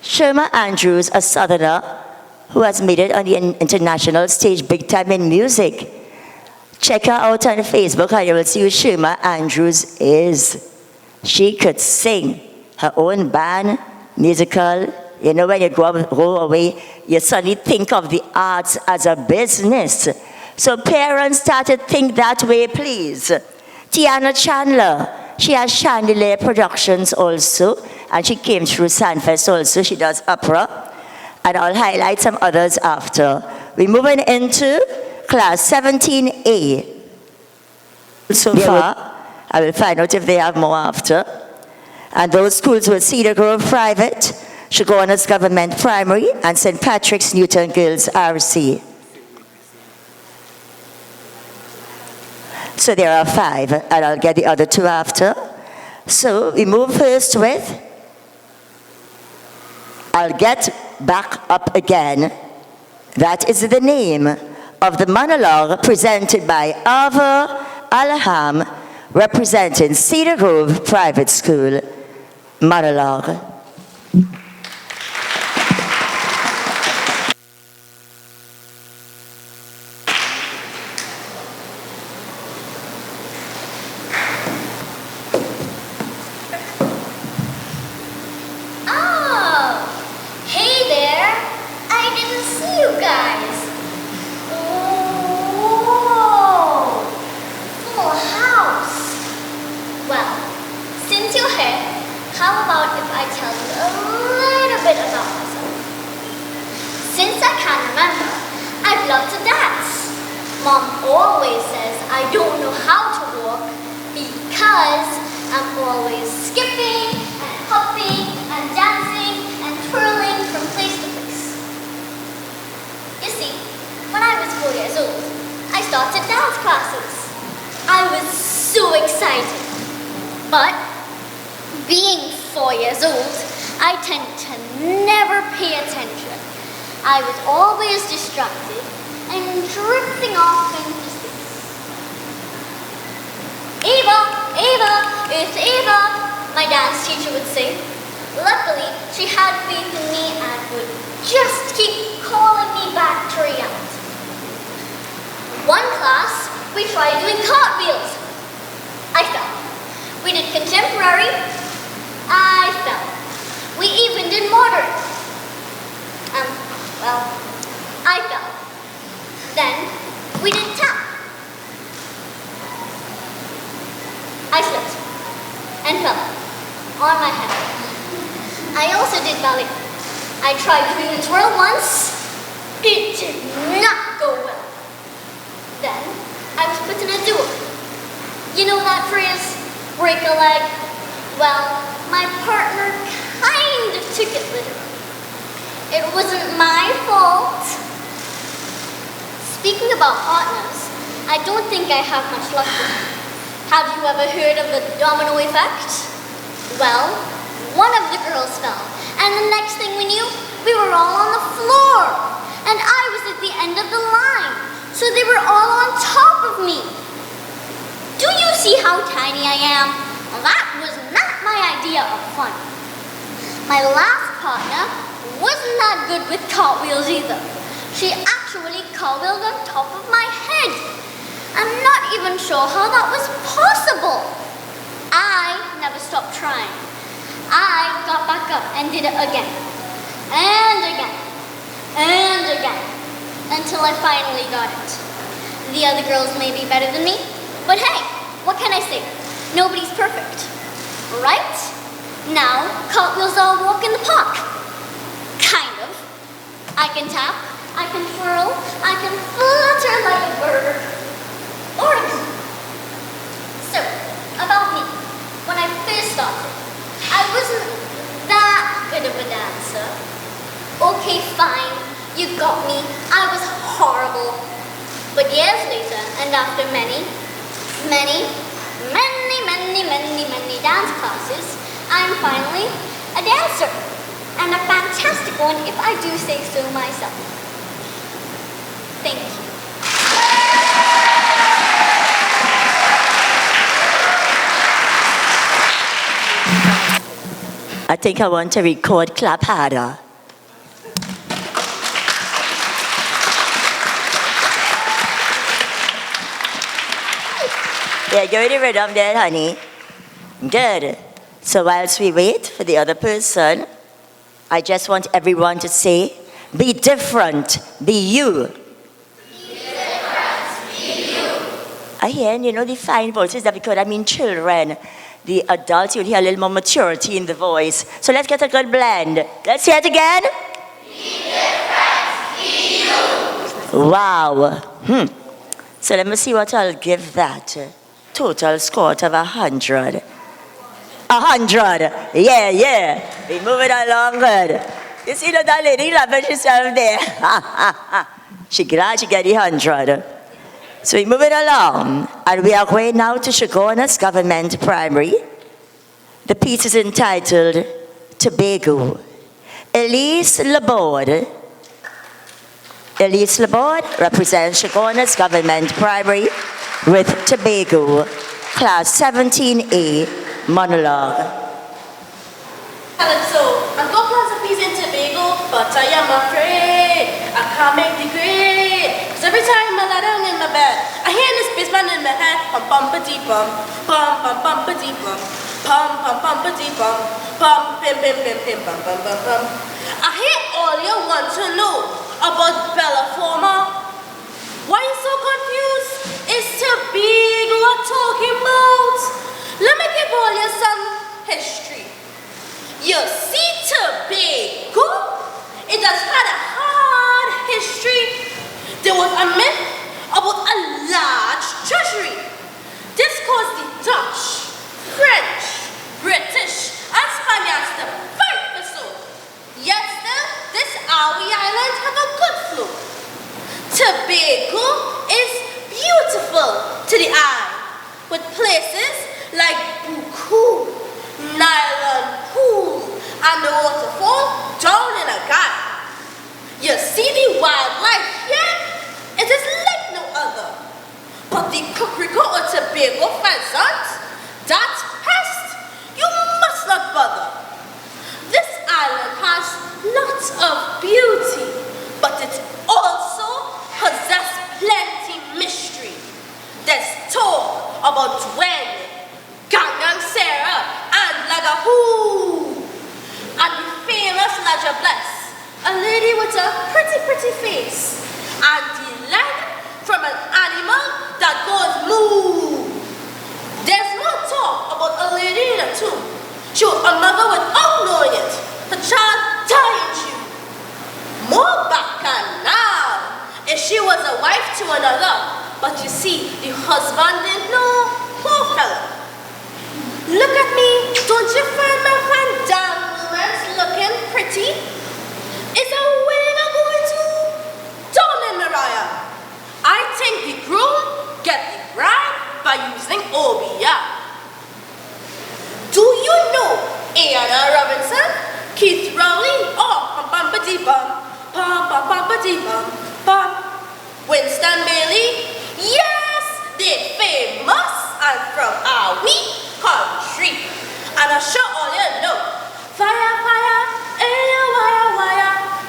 [SPEAKER 1] Sherma Andrews, a Southerner who has made it on the international stage big time in music. Check her out on Facebook and you will see who Sherma Andrews is. She could sing her own band, musical. You know, when you go away, you suddenly think of the arts as a business. So parents started to think that way, please. Tiana Chandler, she has Chandelier Productions also, and she came through SANFEST also. She does opera, and I'll highlight some others after. We're moving into class 17A. So far, I will find out if they have more after. And those schools were Cedar Grove Private, Chagonas Government Primary, and St. Patrick's Newton Girls RC. So there are 5, and I'll get the other 2 after. So we move first with, I'll get back up again. That is the name of the monologue presented by Ava Alham, representing Cedar Grove Private School. Monologue.
[SPEAKER 2] I was always distracted and drifting off into space. Ava, Ava, it's Ava, my dance teacher would say. Luckily, she had faith in me and would just keep calling me back to reality. One class, we tried doing cartwheels. I fell. We did contemporary. I fell. We even did modern. Well, I fell. Then we did tap. I slipped and fell on my head. I also did ballet. I tried doing a twirl once. It did not go well. Then I was put in a duo. You know that phrase, break a leg? Well, my partner kind of took it literally. It wasn't my fault. Speaking about partners, I don't think I have much luck with them. Have you ever heard of the domino effect? Well, one of the girls fell, and the next thing we knew, we were all on the floor. And I was at the end of the line, so they were all on top of me. Do you see how tiny I am? That was not my idea of fun. My last partner wasn't that good with cartwheels either. She actually cartwheeled on top of my head. I'm not even sure how that was possible. I never stopped trying. I got back up and did it again. And again. And again. Until I finally got it. The other girls may be better than me, but hey, what can I say? Nobody's perfect. Right? Now, cartwheels all walk in the park. Kind of. I can tap, I can twirl, I can flutter like a bird. Or a bee. So, about me. When I first started, I wasn't that good of a dancer. Okay, fine, you got me. I was horrible. But years later, and after many dance classes, I'm finally a dancer. And a fantastic one, if I do say so myself. Thank you.
[SPEAKER 1] I think I want to record clap harder. Yeah, give me the rhythm there, honey. Good. So whilst we wait for the other person, I just want everyone to say, be different, be you.
[SPEAKER 2] Be different, be you.
[SPEAKER 1] I hear, you know, the fine voices that because I mean children, the adults, you'll hear a little more maturity in the voice. So let's get a good blend. Let's hear it again.
[SPEAKER 2] Be different, be you.
[SPEAKER 1] Wow. So let me see what I'll give that. Total score of 100. 100. Yeah. We move it along good. You see that lady laughing herself there? She glad she get the 100. So we move it along. And we are going now to Chagonas Government Primary. The piece is entitled Tobago. Elise Laborde Elise Laborde represents Chagonas Government Primary with Tobago, Class 17A, Monologue.
[SPEAKER 3] So, I'm going to plans a piece in Tobago, but I am afraid I can't make the grade. Cause every time I lie down in my bed, I hear this spaceman in my head, bum bum ba dee bum, bum bum bum ba dee bum, bum bum bum ba dee bum, bum pim pim pim pim bum bum bum bum. I hear all you want to know about Bella Former. Why you so confused? It's Tobago we're talking about. Let me give all you some history. You see, Tobago, it has had a hard history. There was a myth about a large treasury. This caused the Dutch, French, British, and Spaniards to fight for so. Yet still, this Awi island have a good flow. Tobago is beautiful to the eye, with places like Buku, Nylon Pool, and the waterfall down in a guy. You see the wildlife here? It is like no other. But the Kukriko or Tobago pheasant, that pest, you must not bother. This island has lots of beauty, but it also possesses plenty mystery. There's talk about Gwen, Gangang Sarah, and Lagahoo, and the famous Laja Bless, a lady with a pretty face, and the leg from an animal that goes moo. There's more talk about a lady in a tomb. She was a mother without knowing it. The child died in you. More back and now, if she was a wife to another, but you see, the husband didn't know. Poor fella. Look at me. Don't you find my Van Damme woman's looking pretty? Is a wedding I'm going to? Don't in Mariah. I think the groom get the bride by using Obia. Do you know Anna Robinson, Keith Rowley, or Bum, Winston Bailey? Yes, they're famous and from our country. And I'm sure all you know, fire, wire,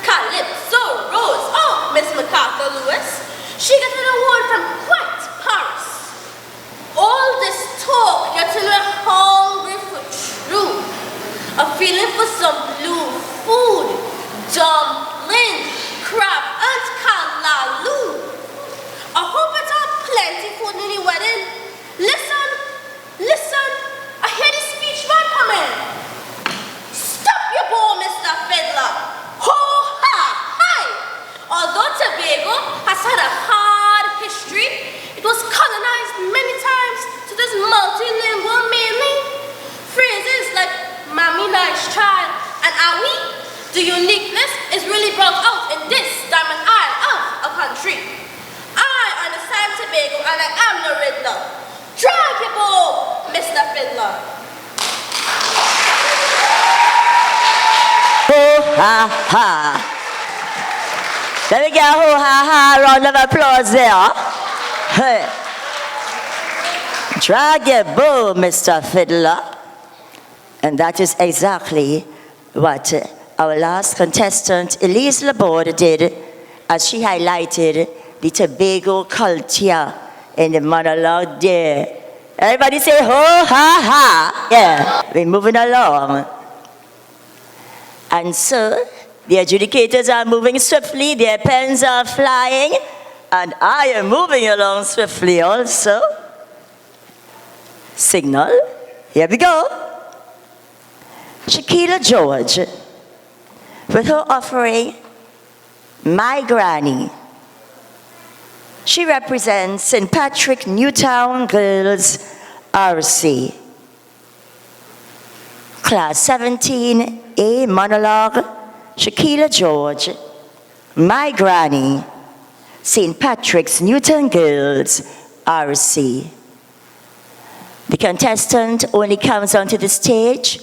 [SPEAKER 3] Calypso Rose, oh, Miss MacArthur Lewis, she got an award from Quite Paris. All this talk getting me hungry for truth, a feeling for some blue food, dumpling, crab, and kalaloo. I hope it's all plenty food in the wedding. Listen, I hear the speech man coming. Stop your ball, Mr. Fiddler. Ho-ha-hi! Although Tobago has had a hard history, it was colonized many times, so there's multilingual mainly. Phrases like Mommy Nice Child and Awi, the uniqueness is really brought out in this Diamond Isle of a country. I understand Tobago and I am the Riddler. Drag your ball, Mr. Fiddler.
[SPEAKER 1] Ho-ha-ha. Let me get a ho-ha-ha round of applause there. Hey. Drag your bow, Mr. Fiddler. And that is exactly what our last contestant, Elise Laborde, did as she highlighted the Tobago culture in the monologue there. Everybody say ho-ha-ha. Yeah, we're moving along. And so, the adjudicators are moving swiftly, their pens are flying, and I am moving along swiftly also. Signal, here we go. Shakila George, with her offering, My Granny. She represents St. Patrick Newtown Girls RC. Class 17A Monologue, Shakila George, My Granny, St. Patrick's Newtown Girls RC. The contestant only comes onto the stage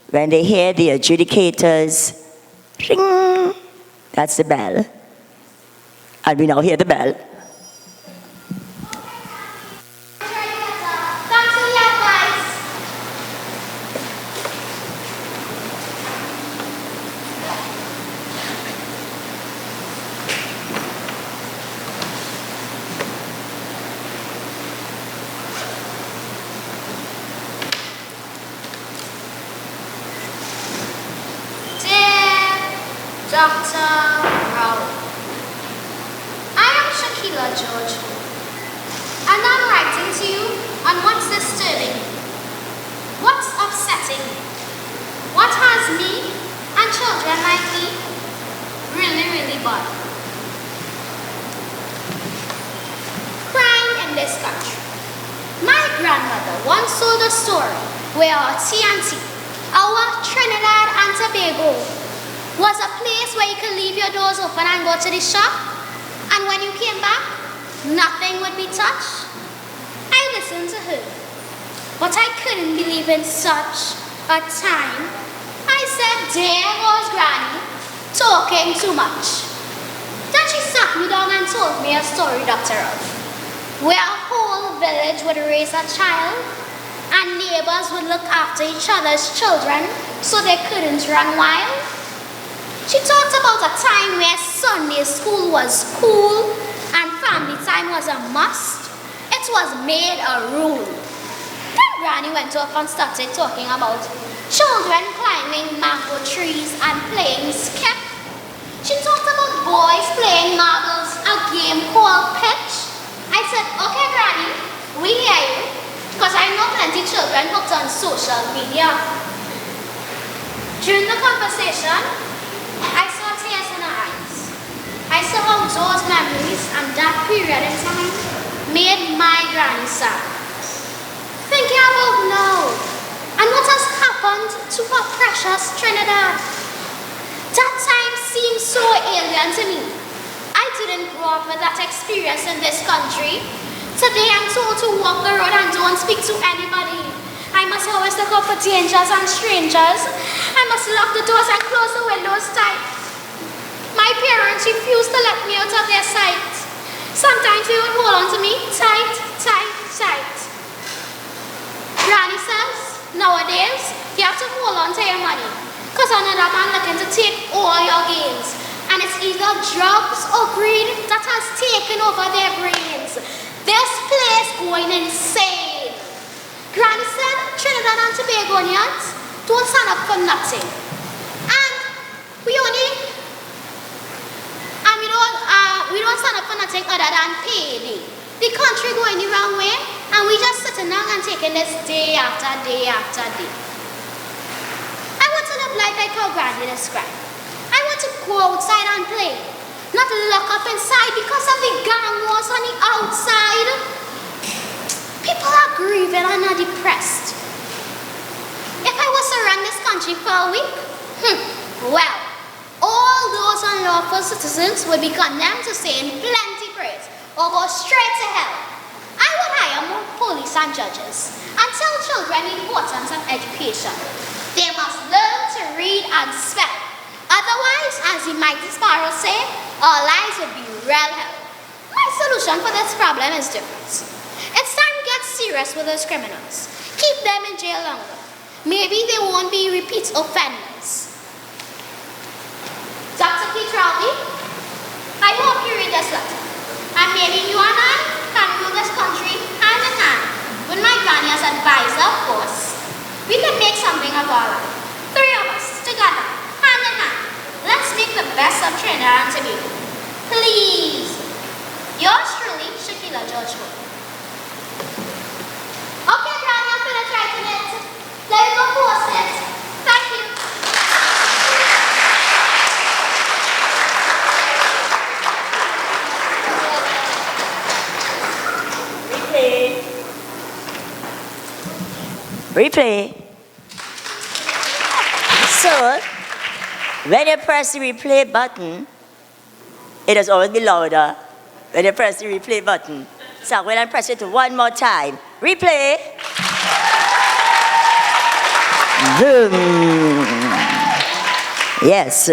[SPEAKER 1] when they hear the adjudicators ring. That's the bell. And we now hear the bell.
[SPEAKER 2] Thanks for the advice. Dear Dr. Rowell, I am Shakila George, and I'm writing to you on what's disturbing me, what's upsetting me, what has me and children like me really bothered. Crime in this country. My grandmother once told a story where our TNT, our Trinidad and Tobago, was a place where you could leave your doors open and go to the shop, and when you came back, nothing would be touched. I listened to her, but I couldn't believe in such a time. I said, there goes Granny, talking too much. Then she sat me down and told me a story, Dr. Ralph, where a whole village would raise a child, and neighbors would look after each other's children so they couldn't run wild. She talked about a time where Sunday school was cool and family time was a must. It was made a rule. Then Granny went off and started talking about children climbing mango trees and playing skip. She talked about boys playing marbles, a game called pitch. I said, okay Granny, we hear you, because I know plenty children hooked on social media. During the conversation, I saw tears in her eyes. I saw how those memories and that period in time made my granny sad. Thinking about now and what has happened to our precious Trinidad. That time seems so alien to me. I didn't grow up with that experience in this country. Today I'm told to walk the road and don't speak to anybody. I must always look out for dangers and strangers. I must lock the doors and close the windows tight. My parents refused to let me out of their sight. Sometimes they would hold on to me tight. Granny says, nowadays, you have to hold on to your money, because another man looking to take all your gains. And it's either drugs or greed that has taken over their brains. This place going insane. Granny said Trinidad and Tobagonians don't stand up for nothing. And we don't stand up for nothing other than payday. The country going the wrong way, and we just sitting down and taking this day after day after day. I want to live life like how Granny described. I want to go outside and play, not lock up inside because of the gang wars on the outside. People are grieving and are depressed. If I was to run this country for a week, well, all those unlawful citizens would be condemned to stay in plenty praise or go straight to hell. I would hire more police and judges and tell children the importance of education. They must learn to read and spell. Otherwise, as the mighty sparrow say, our lives would be real hell. My solution for this problem is different. It's time to get serious with those criminals. Keep them in jail longer. Maybe they won't be repeat offenders. Dr. Keith Rowley, I hope you read this letter. And maybe you and I can rule this country hand in hand. With my granny as advisor, of course. We can make something of our life. Three of us, together, hand in hand. Let's make the best of Trinidad and Tobago. Please. Yours truly, Shakila George. Okay, Granny, I'm finished writing it. Let me go post it. Thank you.
[SPEAKER 1] Replay. So, when you press the replay button, it has always be louder when you press the replay button. So when I press it one more time, replay. Boom. Yes.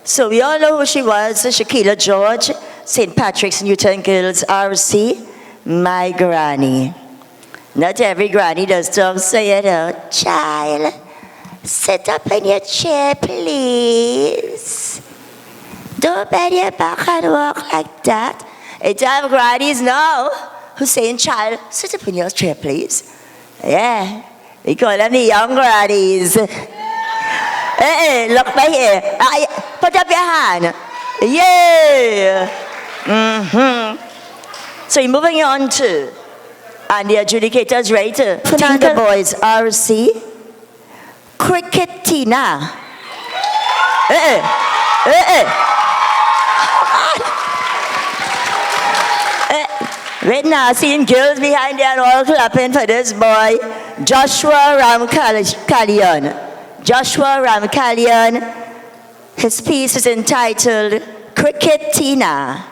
[SPEAKER 1] So we all know who she was, Shakila George. St. Patrick's Newton Girls RC, my granny. Not every granny does talk, so you know, child, sit up in your chair, please. Don't bend your back and walk like that. It's have grannies now who saying, child, sit up in your chair, please. Yeah, we call them the young grannies. Hey, look by here. Put up your hand. Yeah. So you're moving on to, and the adjudicators ready to put on the boys. RC, Cricket Tina. Right now, seeing girls behind there and all clapping for this boy, Joshua Ramkalian. Joshua Ramkalian. His piece is entitled Cricket Tina.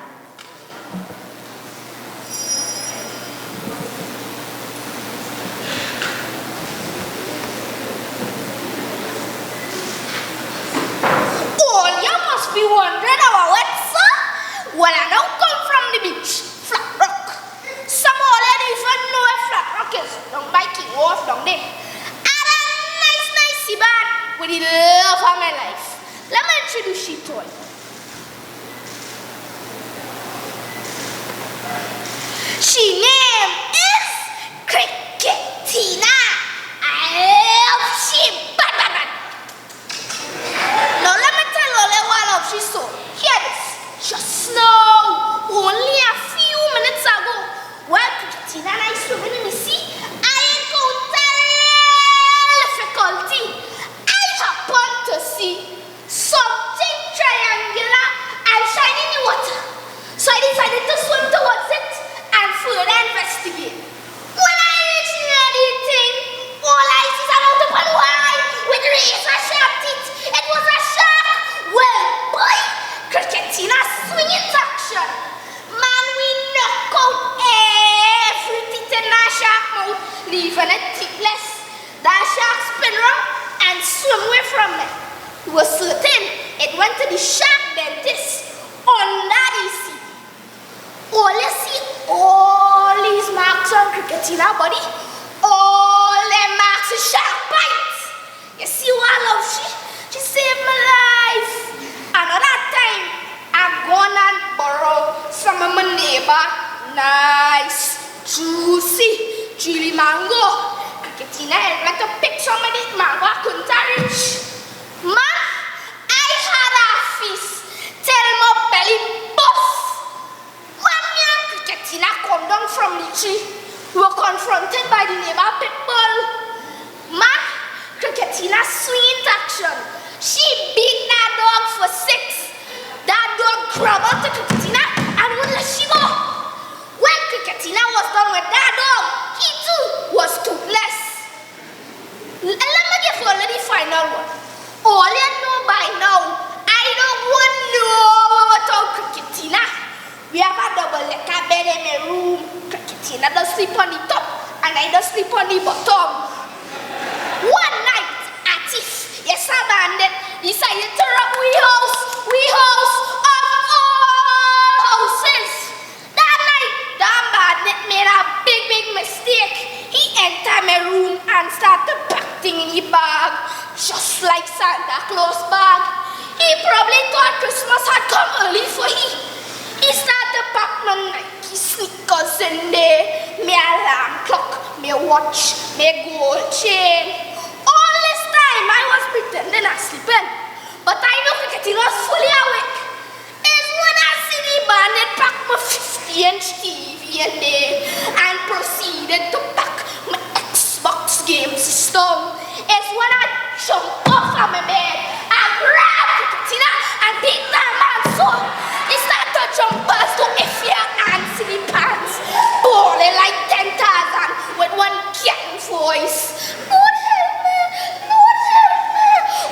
[SPEAKER 3] Oh, you must be wondering about it, sir. Well, I now come from the beach, Flat Rock. Some already even know where Flat Rock is. Down by King Wharf, down there. And a nice sea band with the love of my life. Let me introduce you to it. She name is Cricket Tina. I love she bad. Now let me tell you what love she saw. Hear this. Just now, only a few minutes ago, while Cricket Tina and I swimming in the sea, I encountered difficulty. I happened to see something triangular and shiny in the water. So I decided to swim towards it and further investigate. When I reached near the thing, all I see is an out upon wide with razor sharp teeth. It was a shark. Well, boy, Cricket Tina swing into action. Man, we knock out every teeth in that shark mouth, leaving it teethless. That shark spin round and swim away from me. We were certain it went to the shark dentist under the sea. All you see, all these marks on Cricket Tina's body, all them marks is shark bites. You see what I love she saved my life. Another time, I'm gonna borrow some of my neighbor nice, juicy chili mango. Cricket Tina had to pick some of this mango I couldn't reach. Man, I had a feast till my belly bust. When me and Cricket Tina come down from the tree, we were confronted by the neighbor pit bull. Man, Cricket Tina swing into action. She beat that dog for 6. That dog grabbed onto Cricket Tina and wouldn't let she go. When Cricket Tina was done with that dog, he too was toothless. Let me give you the final one. All you know by now, I don't want to know about Cricket Tina. We have a double decker bed in my room. Cricket Tina does sleep on the top and I does sleep on the bottom. One night, a thief, yes, a bandit, decided to rob we house of all houses. That night, that bandit made a big mistake. He entered my room and started packing in the bag, just like Santa Claus bag. He probably thought Christmas had come early for him. He started packing my Nike sneakers in there, my alarm clock, my watch, my gold chain. All this time I was pretending I was sleeping, but I know Cricket Tina was fully awake. It's when I see the bandit pack my 50-inch TV in there and proceeded to pack my Xbox game system. It's when I jump off of my bed, I grab Cricket Tina and beat that man so he started to jump us to if your hands in the pants, bawling like 10,000 with one cat voice. Lord help me,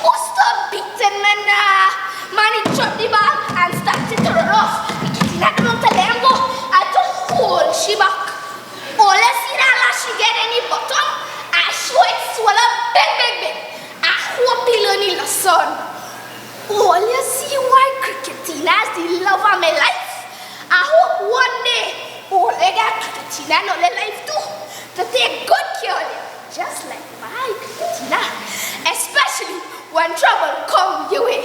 [SPEAKER 3] who stop beating me now? Man, he dropped the bag and started to run off. Cricket Tina don't to let him go. I just hold she back. All I see that she get any bottom, I show it swallow big. I hope he learn the lesson. All you see why Cricket Tina is the love of my life. say, oh, I got Tina no life too. To take good care of them, just like my Tina. Especially when trouble come your way.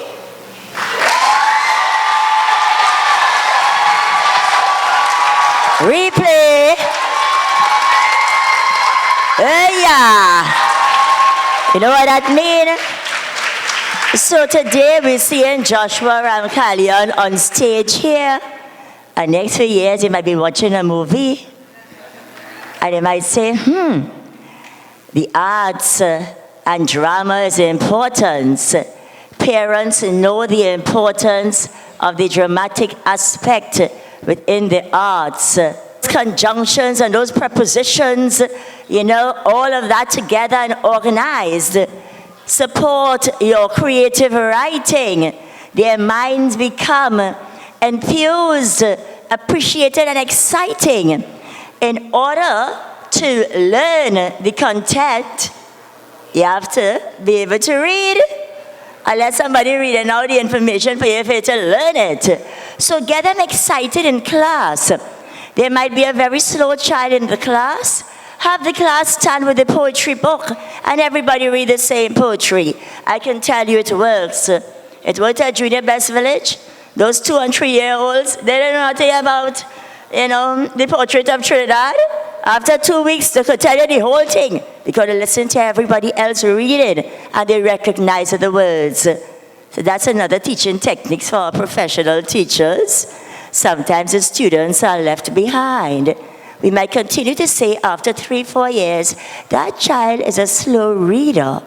[SPEAKER 1] Replay. Yeah. You know what that means? So today we're seeing Joshua Ramkalian on stage here. And next few years you might be watching a movie. And you might say, the arts and drama is important. Parents know the importance of the dramatic aspect within the arts. Conjunctions and those prepositions, all of that together and organized. Support your creative writing. Their minds become enthused, appreciated, and exciting. In order to learn the content, you have to be able to read. And let somebody read out the information for you to learn it. So get them excited in class. There might be a very slow child in the class. Have the class stand with the poetry book and everybody read the same poetry. I can tell you it works. It worked at Junior Best Village. Those 2 and 3 year olds, they don't know nothing about, the portrait of Trinidad. After 2 weeks, they could tell you the whole thing because they listen to everybody else read it and they recognize the words. So that's another teaching technique for our professional teachers. Sometimes the students are left behind. We might continue to say after 3-4 years, that child is a slow reader.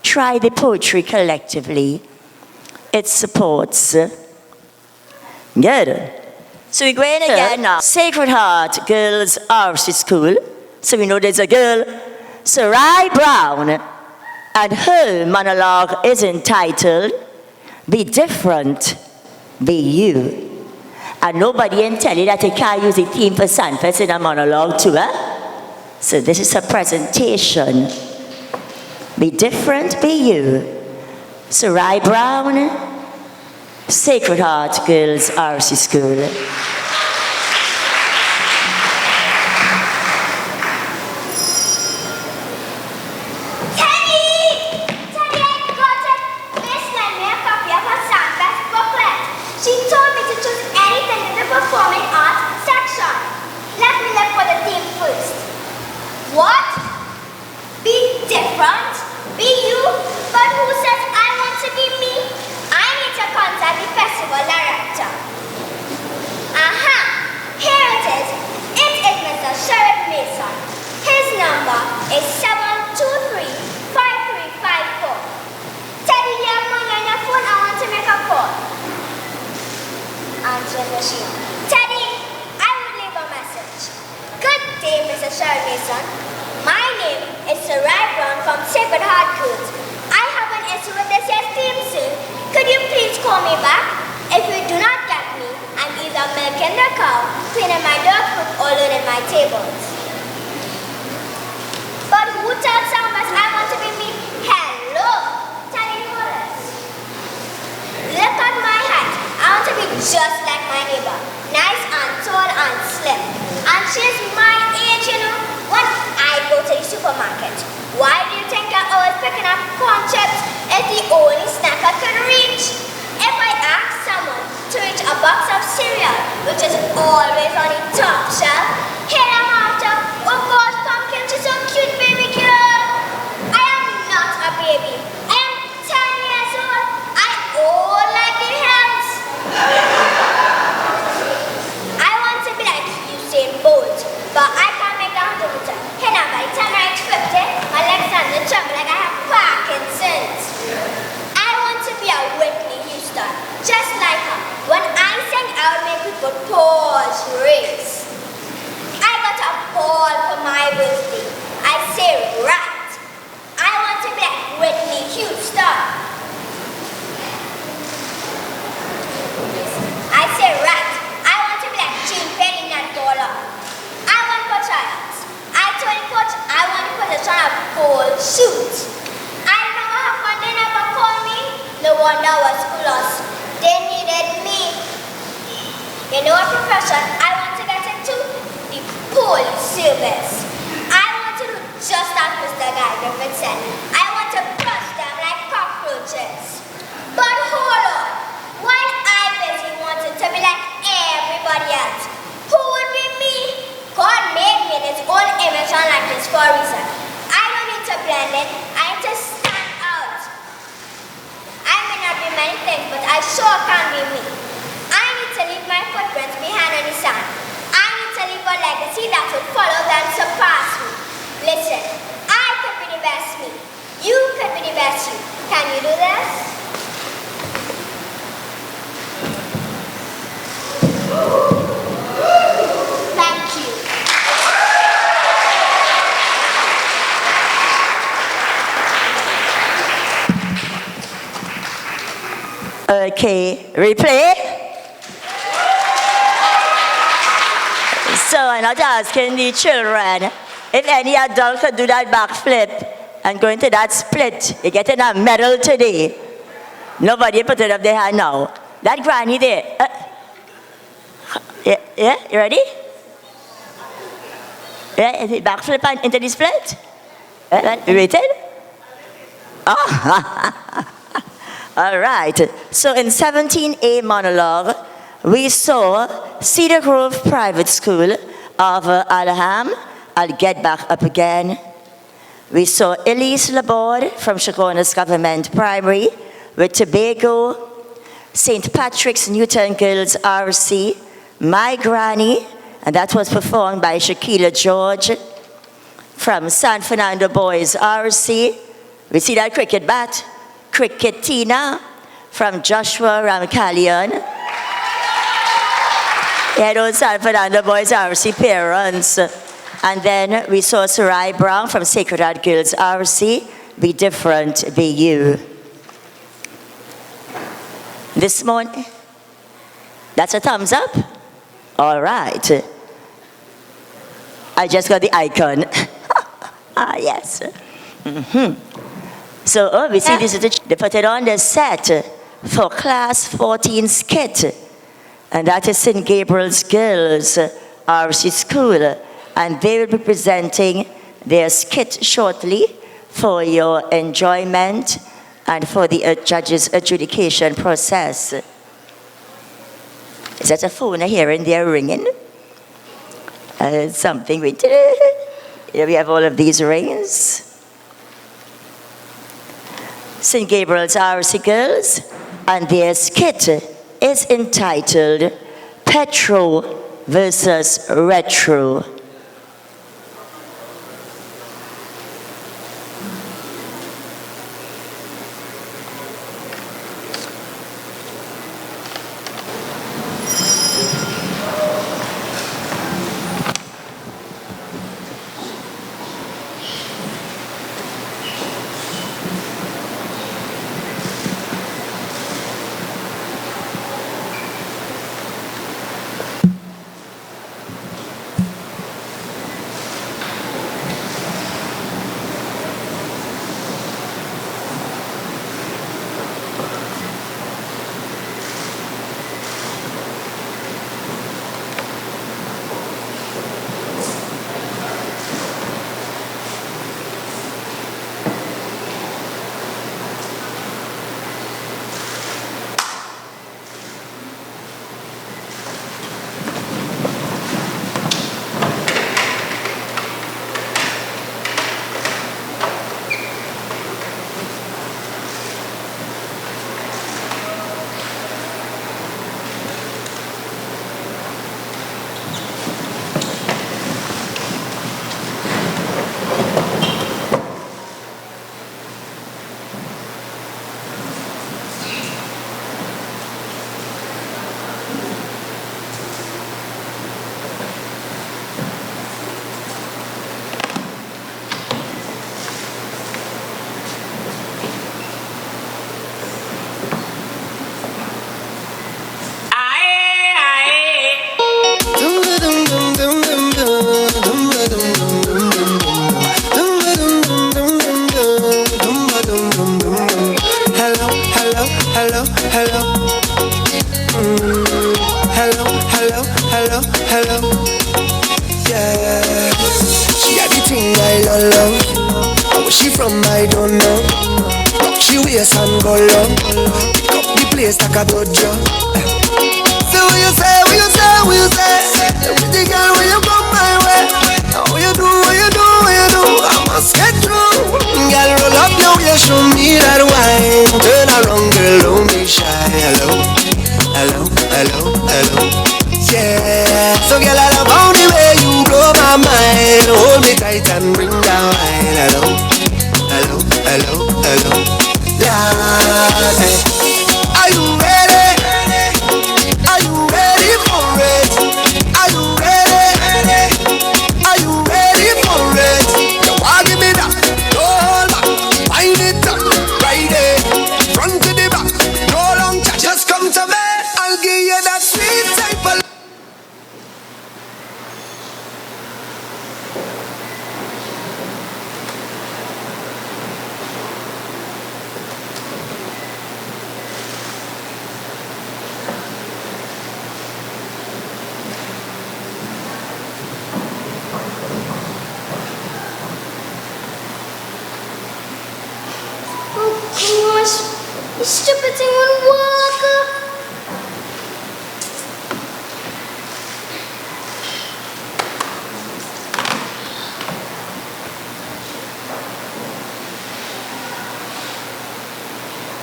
[SPEAKER 1] Try the poetry collectively. It supports. Good. So we're going again now. Sacred Heart Girls RC School. So we know there's a girl, Sarai Brown, and her monologue is entitled, Be Different, Be You. And nobody can tell you that you can't use the theme for SANFEST in a monologue too, eh? So this is a presentation. Be different, be you. Sarai Brown, Sacred Heart Girls RC School.
[SPEAKER 2] What? Be different? Be you? But who says I want to be me? I need to contact the festival director. Aha! Here it is. It is Mr. Sheriff Mason. His number is 723-5354. Teddy, you have money on your phone. I want to make a call. Answering machine. Teddy, I will leave a message. Good day, Mr. Sheriff Mason. My name is Sarai Brown from Sacred Heart Girls. I have an issue with this year's theme soon. Could you please call me back? If you do not get me, I'm either milking the cow, cleaning my dog food, or loading my tables. But who tells SANFEST I want to be me? Hello, Teddy Hollis. Look at my hat. I want to be just like my neighbor. Nice and tall and slim. And she's my age, When I go to the supermarket, why do you think I always picking up corn chips? It's the only snack I could reach. If I ask someone to reach a box of cereal, which is always on the top shelf, here I'm after, oh gosh, pumpkin, she's so cute, baby girl. I am not a baby. I am 10 years old. I old like the hills. I want to be like Usain Bolt, but I can't make that 100 meters. Hey now, by the time I reach 50, my legs are in the trouble like I have Parkinson's. I want to be a Whitney Houston, just like her. When I sing, I would make people pause, race. I got a ball for my birthday. I say right. I want to be like Whitney Houston. I say right. I want to be like Jean Penny and Dollar. I want for trials. I told the coach I want to put on a bold suit. I don't know what happened. They never called me. No wonder I was school lost. They needed me. You know what profession I want to get into? service. I want to do just as Mr. Guy Griffin said. I want to crush them like cockroaches. But hold on. While I busy wanted to be like everybody else, who would be me? God made me in his own image and likeness for a reason. I don't need to blend in. I need to stand out. I may not be many things, but I sure can be me. I need to leave my footprints behind on the sand. I need to leave a legacy that will follow and surpass me. Listen, I could be the best me. You could be the best you. Can you do this? Thank you.
[SPEAKER 1] Okay, replay. So I'm not asking the children if any adult could do that backflip and go into that split. You're getting a medal today. Nobody put it up their hand now. That granny there. Yeah, you ready? Yeah, backflip and into the split? You waited? Oh. All right. So in 17A Monologue, we saw Cedar Grove Private School of Alham. I'll get back up again. We saw Elise Laborde from Chagonas Government Primary with Tobago, St. Patrick's Newton Girls RC, My Granny, and that was performed by Shaquila George. From San Fernando Boys RC, we see that cricket bat, Cricket Tina, from Joshua Ramkalian. Yeah, those San Fernando Boys RC parents. And then we saw Sarai Brown from Sacred Heart Girls RC, Be Different, Be You. This morning, that's a thumbs up? All right. I just got the icon. Yes. So, we see this is they put it on the set for class 14 skit. And that is St. Gabriel's Girls RC School. And they will be presenting their skit shortly for your enjoyment and for the judges' adjudication process. Is that a phone I hear in there ringing? Something we did. Here we have all of these rings. St. Gabriel's RC Girls, and their skit is entitled Petro versus Retro.
[SPEAKER 4] hello, hello, yeah. from, I don't know. Rock she waist and go low. Pick up the place like a dojo. So what you say, what you say, what you say? Pretty girl, when you come my way, what you do, what you do, what you do? I must get through. Girl, roll up your waist, show me that wine. Turn around, girl, don't be shy. Hello, hello, hello, hello. Yeah, so girl, I love how the way you blow my mind. Hold me tight and bring down wine. Hello, hello, hello, hello. Yeah, hey. Are you ready? Are you ready for it? Are you ready? Are you ready for it? You want give me that? No hold back, wind it up, right there, front to the back, no long chat. Just come to me, I'll give you that sweet type of.
[SPEAKER 2] Gosh, this stupid thing won't work.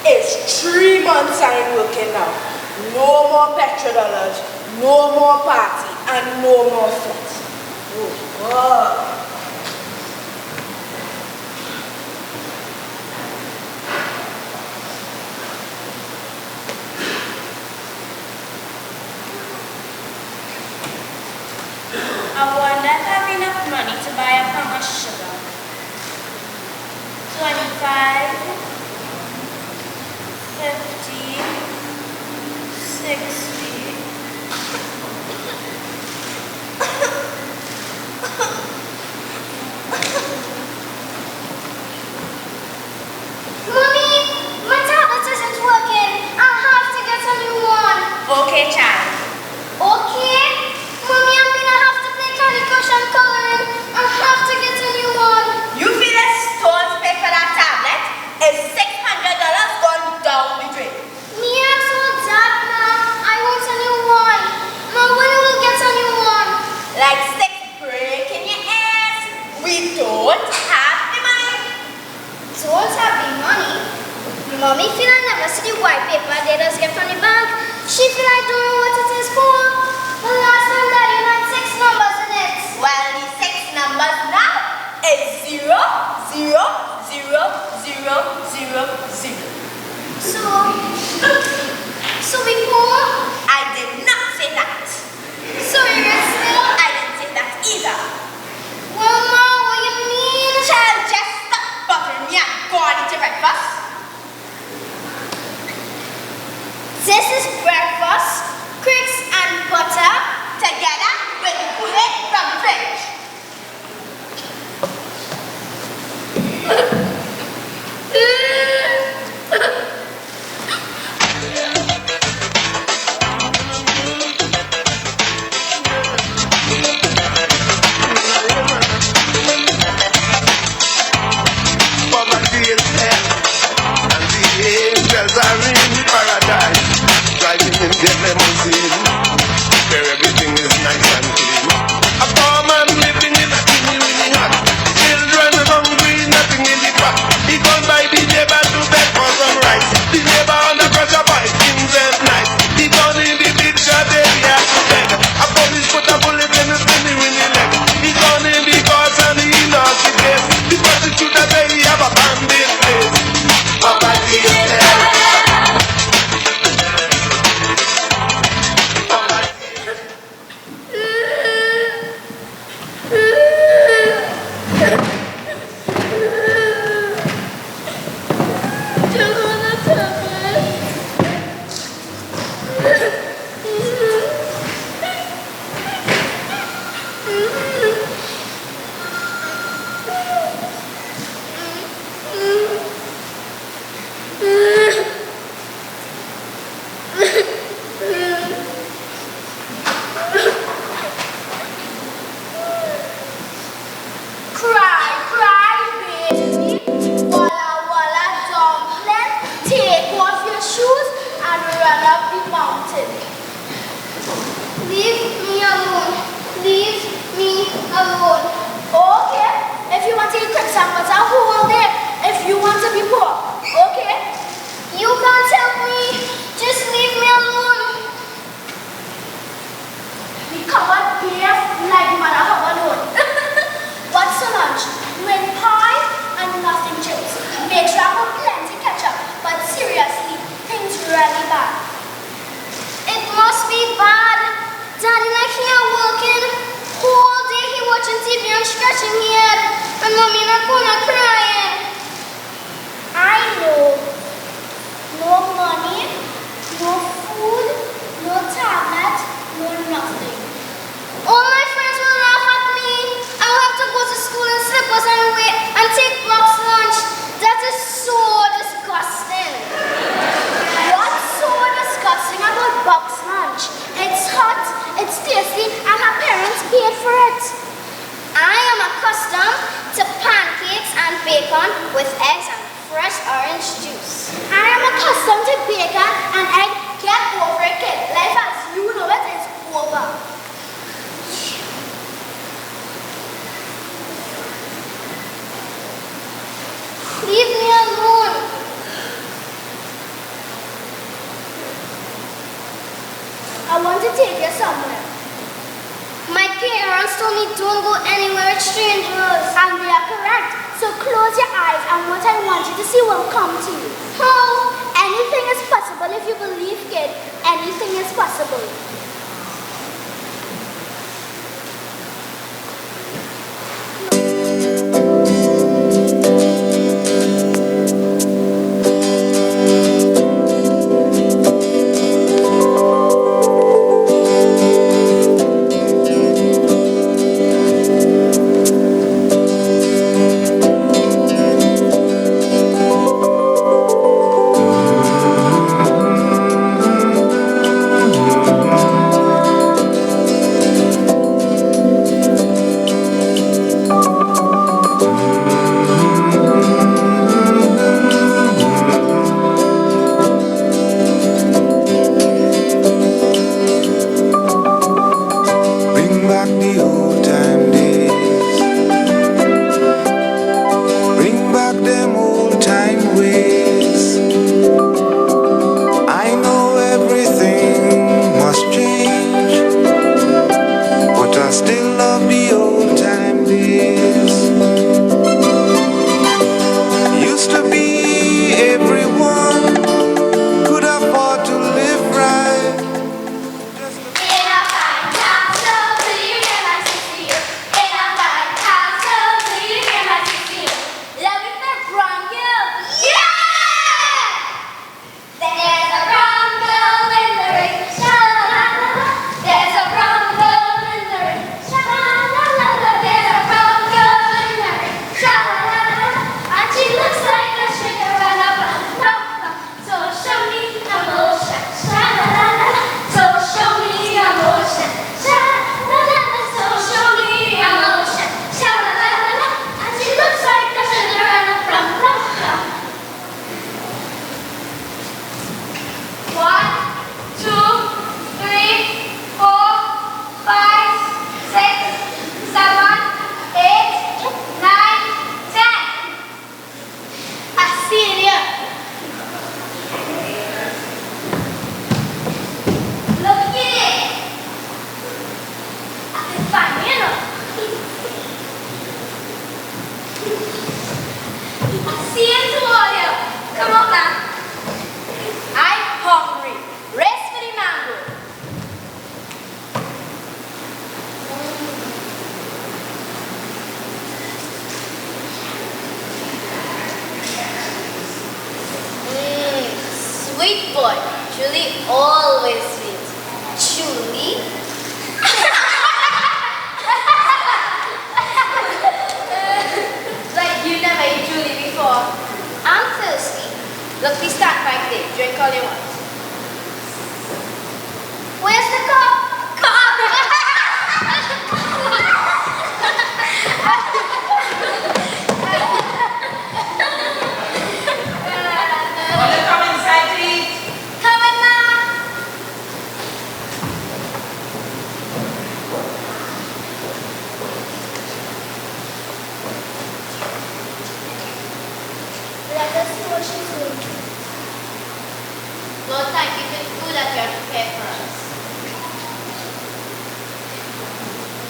[SPEAKER 5] It's 3 months I ain't working now. No more petrodollars, no more party, and no more flights. Oh God.
[SPEAKER 3] I wonder if I have enough money to buy a pound of sugar. 25, 50, 60.
[SPEAKER 2] Mommy, my tablet isn't working. I have to get a new one.
[SPEAKER 3] Okay, child.
[SPEAKER 2] Okay? Mommy, I'm gonna have to play Candy Crush and coloring. I have to get a new one.
[SPEAKER 3] You feel a stone's pay for that tablet? It's $600 gone down the drain.
[SPEAKER 2] Me ask for that now. I won't and put a hole there if you want to be poor. Okay? You can't help me. Just leave me alone. We covered beer like Mother Hubbard. What's for lunch? With pie and nothing chips. Make sure I have plenty ketchup. But seriously, things really bad. It must be bad. Daddy like here working. Whole day he watching TV and scratching his head. And mommy in a corner crying. I know. No money, no food, no tablet, no nothing. All my friends will laugh at me. I will have to go to school in slippers and wait and take box lunch. That is so disgusting. What's so disgusting about box lunch? It's hot, it's tasty, and my parents paid for it. I am accustomed to pancakes and bacon with eggs and fresh orange juice. I am accustomed to bacon and egg. Get over it, kid. Life as you know it is over. Leave me alone. I want to take you somewhere. My parents told me don't go anywhere with strangers. And they are correct. So close your eyes and what I want you to see will come to you. How? Anything is possible if you believe, kid. Anything is possible.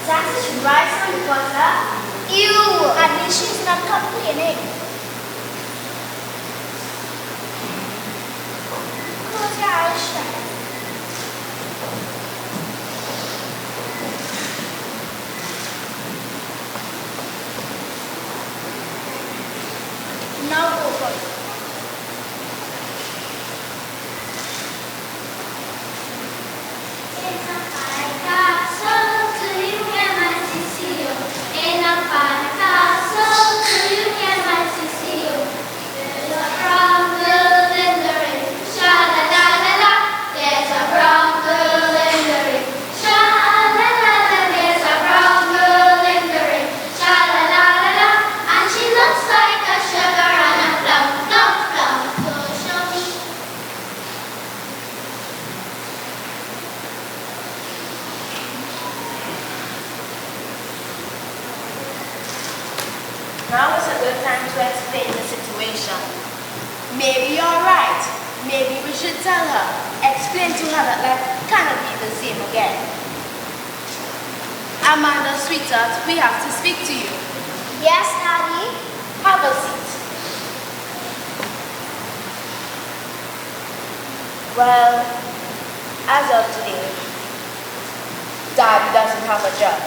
[SPEAKER 2] That is rice and butter. Ew! At least she's not complaining. Close your eyes shut. Now go for it.
[SPEAKER 3] Now is a good time to explain the situation. Maybe you're right. Maybe we should tell her. Explain to her that life cannot be the same again. Amanda, sweetheart, we have to speak to you.
[SPEAKER 2] Yes, Daddy?
[SPEAKER 3] Have a seat. Well, as of today, Daddy doesn't have a job.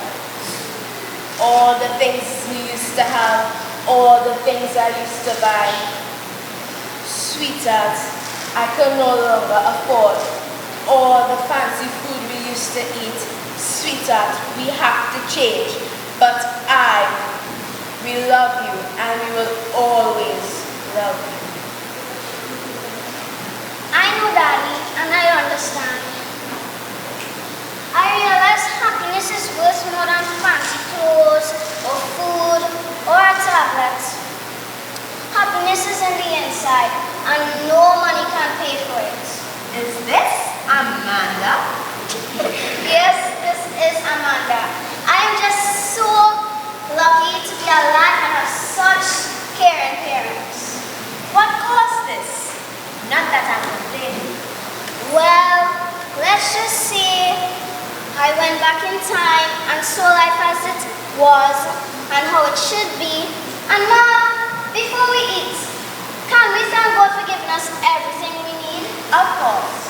[SPEAKER 3] All the things he used to have, all the things I used to buy. Sweetheart, I can no longer afford all the fancy food we used to eat. Sweetheart, we have to change. But we love you and we will always love you.
[SPEAKER 2] I know, Daddy, and I understand. I realize happiness is worth more than fancy clothes, or food, or a tablet. Happiness is in the inside, and no money can pay for it.
[SPEAKER 3] Is this Amanda?
[SPEAKER 2] Yes, this is Amanda. I am just so lucky to be alive and have such caring parents.
[SPEAKER 3] What caused this? Not that I'm complaining.
[SPEAKER 2] Well, let's just say I went back in time and saw life as it was and how it should be. And Mom, before we eat, can we thank God for giving us everything we need?
[SPEAKER 3] Of course.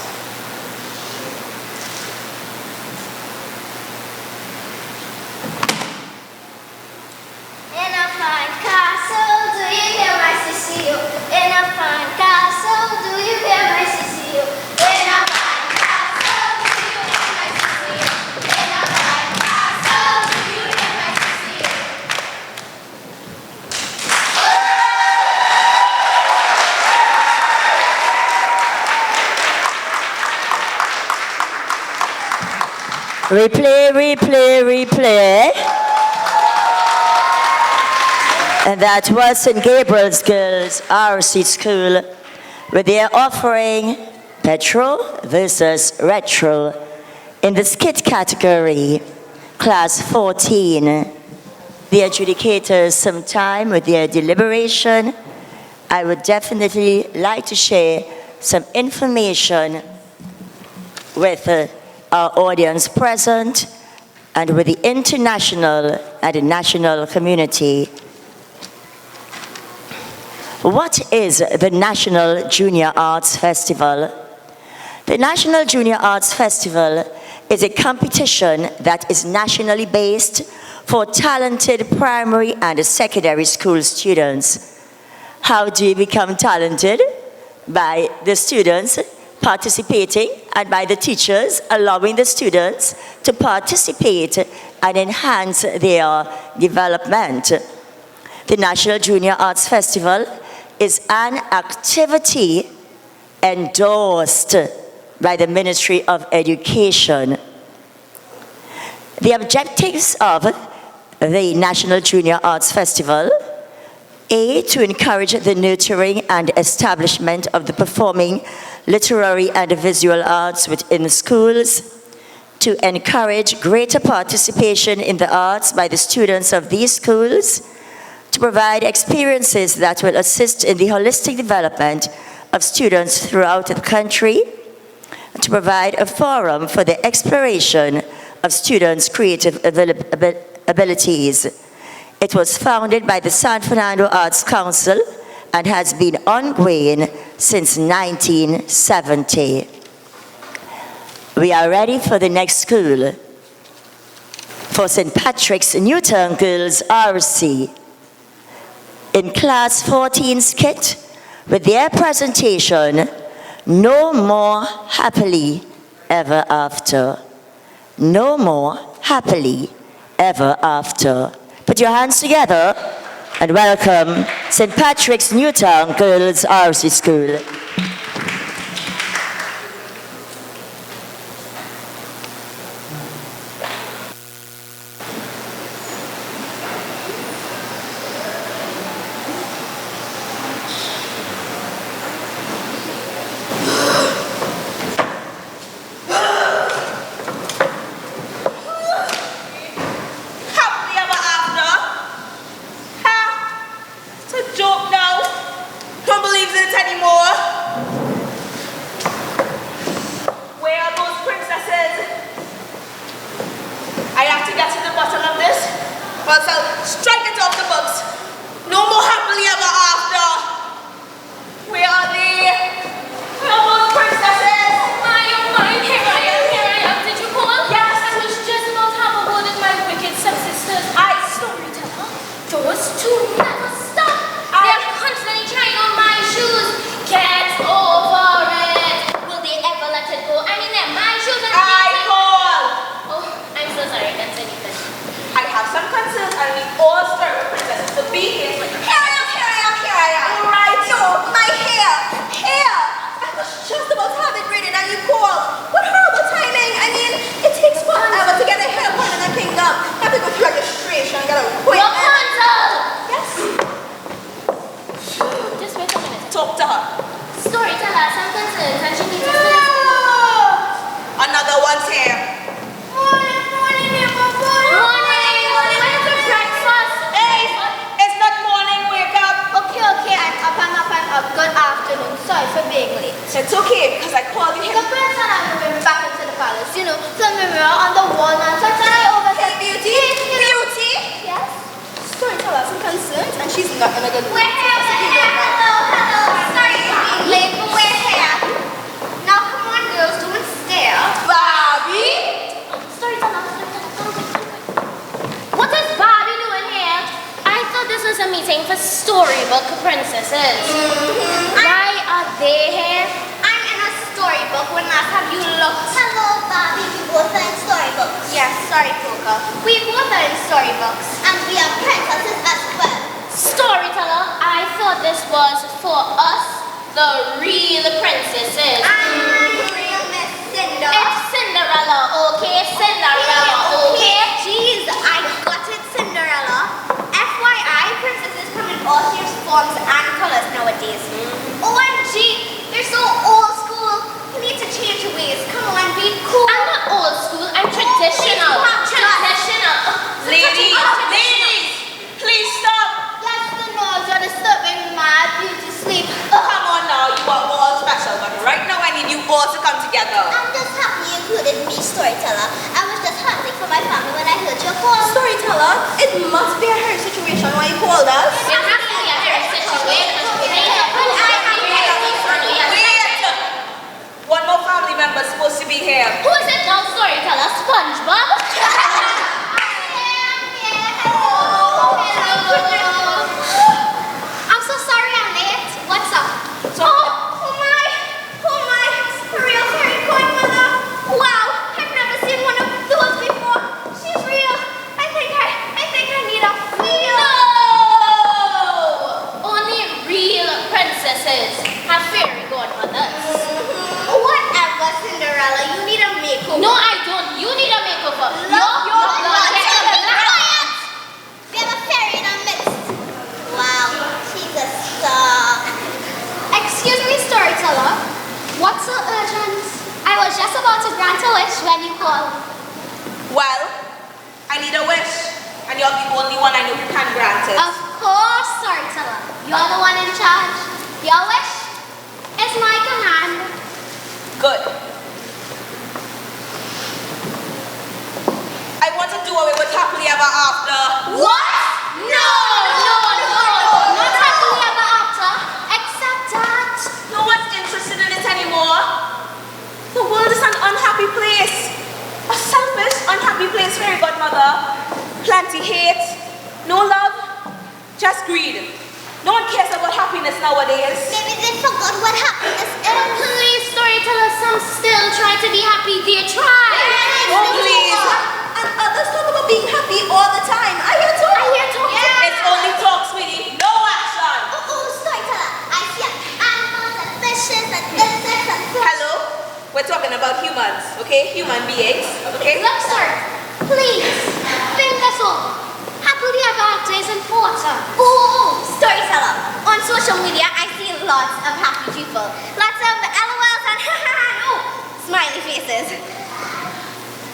[SPEAKER 2] In a fine castle, do you hear my Cecile? In a fine castle, do you hear my Cecile? In a fine castle, do you hear my Cecile? In a fine castle, do you hear my Cecile?
[SPEAKER 1] Replay, replay, replay. And that was St. Gabriel's Girls RC School with their offering Petrol versus Retro in the Skit category, class 14. The adjudicators some time with their deliberation. I would definitely like to share some information with our audience present and with the international and the national community. What is the National Junior Arts Festival? The National Junior Arts Festival is a competition that is nationally based for talented primary and secondary school students. How do you become talented? By the students participating and by the teachers allowing the students to participate and enhance their development. The National Junior Arts Festival is an activity endorsed by the Ministry of Education. The objectives of the National Junior Arts Festival: A, to encourage the nurturing and establishment of the performing, literary and visual arts within schools, to encourage greater participation in the arts by the students of these schools, to provide experiences that will assist in the holistic development of students throughout the country, to provide a forum for the exploration of students' creative abilities. It was founded by the San Fernando Arts Council and has been ongoing since 1970. We are ready for the next school. For St. Patrick's Newtown Girls RC. In Class 14 Skit, with their presentation, No More Happily Ever After. No More Happily Ever After. Put your hands together and welcome St. Patrick's Newtown Girls RC School.
[SPEAKER 5] It's okay, because I called you here.
[SPEAKER 3] The prince and I went back into the palace, you know, the mirror on the wall, and so I oversaid,
[SPEAKER 5] Beauty? Beauty?
[SPEAKER 3] Yes?
[SPEAKER 5] Storyteller, some concerns, and she's not gonna go.
[SPEAKER 3] We're here, hello. Sorry for being late, but we're here. Now come on, girls, don't stare.
[SPEAKER 5] Barbie?
[SPEAKER 3] Storyteller. What is Barbie doing here? I thought this was a meeting for storybook princesses. Why are they here? I'm in a storybook. When last have you looked?
[SPEAKER 2] Hello, Barbie. We both are in storybooks.
[SPEAKER 3] Yes, sorry, Polka. We both are in storybooks.
[SPEAKER 2] And we are princesses as well.
[SPEAKER 3] Storyteller, I thought this was for us, the real princesses.
[SPEAKER 2] I'm real Miss Cinder.
[SPEAKER 3] It's Cinderella, okay? Cinderella, okay?
[SPEAKER 2] Jeez, I got it, Cinderella. FYI, princesses come in all shapes, forms, and colors nowadays. OMG, they're so old school. You need to change your ways. Come on, be cool.
[SPEAKER 3] I'm not old school, I'm traditional. Traditional.
[SPEAKER 5] Ladies, please stop.
[SPEAKER 2] That's the noise. You're disturbing my beauty sleep.
[SPEAKER 5] Come on now, you are all special, but right now I need you all to come together.
[SPEAKER 2] I'm just happy you included me, Storyteller. I was just hunting for my family when I heard your call.
[SPEAKER 5] Storyteller, it must be a hairy situation why you called us.
[SPEAKER 3] It has to be a very situation.
[SPEAKER 5] Wait! One more family member is supposed to be here.
[SPEAKER 3] Who is it now, Storyteller? SpongeBob?
[SPEAKER 2] I'm so sorry I'm late. What's up? Oh my, real fairy godmother. Wow, I've never seen one of those before. She's real. I think I need a feel.
[SPEAKER 3] No! Only real princesses have fairy godmothers.
[SPEAKER 2] Whatever, Cinderella, you need a makeover.
[SPEAKER 3] No, I don't. You need a makeover.
[SPEAKER 2] Quiet! We have a fairy in our midst. Wow, she's a star.
[SPEAKER 6] Excuse me, Storyteller. What's so urgent? I was just about to grant a wish when you called.
[SPEAKER 5] Well, I need a wish, and you're the only one I know who can grant it.
[SPEAKER 6] Of course, Storyteller. You're the one in charge. Your wish is my command.
[SPEAKER 5] Good. with happily ever after.
[SPEAKER 6] What? No! Not happily ever after. Except that.
[SPEAKER 5] No one's interested in it anymore. The world is an unhappy place. A selfish, unhappy place, fairy godmother. Plenty hate, no love, just greed. No one cares about happiness nowadays.
[SPEAKER 6] Maybe they forgot what happiness is. Please, storytellers, some still try to be happy. They try.
[SPEAKER 5] Oh, please. And others talk about being happy all the time. I hear talk.
[SPEAKER 6] Yeah.
[SPEAKER 5] It's only talk, sweetie. No action.
[SPEAKER 6] Storyteller. I see animals and fishes and insects and fruits.
[SPEAKER 5] Hello? We're talking about humans, okay? Human beings, okay?
[SPEAKER 6] Look, sir. Please. Think this over. Happily ever after is important. Storyteller. On social media, I see lots of happy people. Lots of LOLs and smiley faces.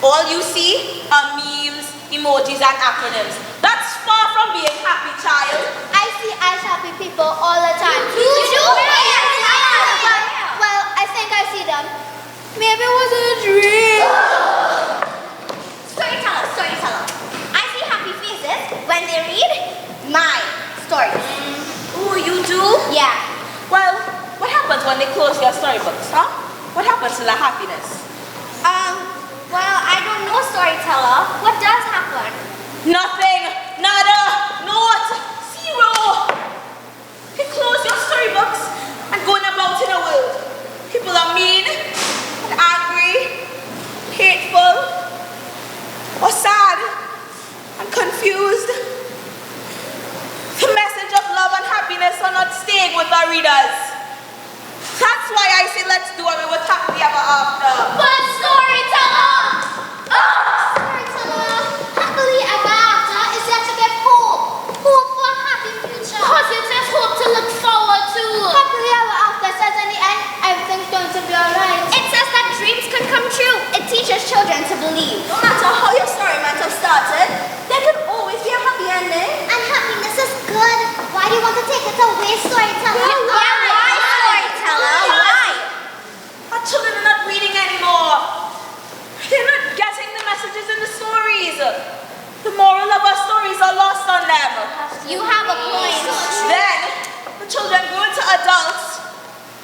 [SPEAKER 5] All you see are memes, emojis, and acronyms. That's far from being happy, child.
[SPEAKER 6] I see happy people all the time. You do? Well, I think I see them. Maybe it was a dream. Storyteller. I see happy faces when they read my stories.
[SPEAKER 5] Oh, you do?
[SPEAKER 6] Yeah.
[SPEAKER 5] Well, what happens when they close your storybooks, huh? What happens to the happiness?
[SPEAKER 6] Well, I don't know, storyteller. What does happen?
[SPEAKER 5] Nothing. Nada. Naught. Zero. You close your storybooks and going about in the world. People are mean, and angry, hateful, or sad, and confused. The message of love and happiness are not staying with our readers. That's why I say let's do it with happily ever after.
[SPEAKER 6] But storyteller! Happily ever after is there to give hope. Hope for a happy future. Positive hope to look forward to. Happily ever after says in the end, everything's going to be alright. It says that dreams can come true. It teaches children to believe.
[SPEAKER 5] No matter how your story might have started, there can always be a happy ending.
[SPEAKER 6] And happiness is good. Why do you want to take it away, storyteller? Why, storyteller? Why?
[SPEAKER 5] Our children are not reading anymore. They're not getting the messages in the stories. The moral of our stories are lost on them.
[SPEAKER 6] You have a point.
[SPEAKER 5] Then, the children grow into adults.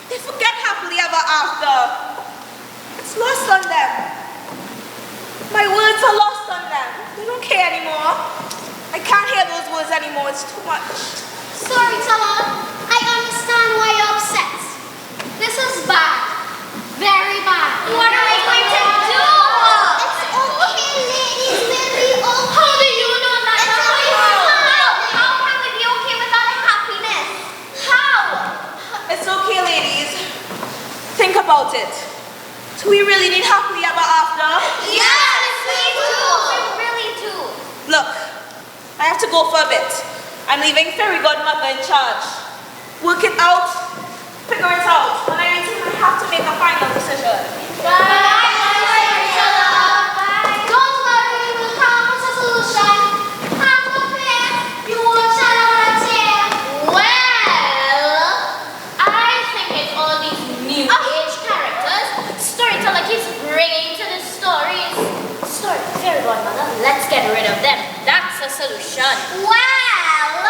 [SPEAKER 5] They forget happily ever after. It's lost on them. My words are lost on them. They don't care anymore. I can't hear those words anymore. It's too much.
[SPEAKER 6] Storyteller, I understand why you're upset. This is bad. Very bad. What are we going to do? It's okay, ladies. Maybe okay. How do you know that? How can we be okay without happiness? How?
[SPEAKER 5] It's okay, ladies. Think about it. Do we really need happily ever after?
[SPEAKER 6] Yes, we do. We really do.
[SPEAKER 5] Look, I have to go for a bit. I'm leaving fairy godmother in charge. Work it out, figure it out. When I return, I have to make a final decision.
[SPEAKER 6] Bye, storyteller. Bye. Don't worry, we'll come up with a solution. Have no fear. You won't shed a tear. Well, I think it's all these new age characters storyteller keeps bringing to the stories. Fairy godmother, let's get rid of them. That's a solution. Well,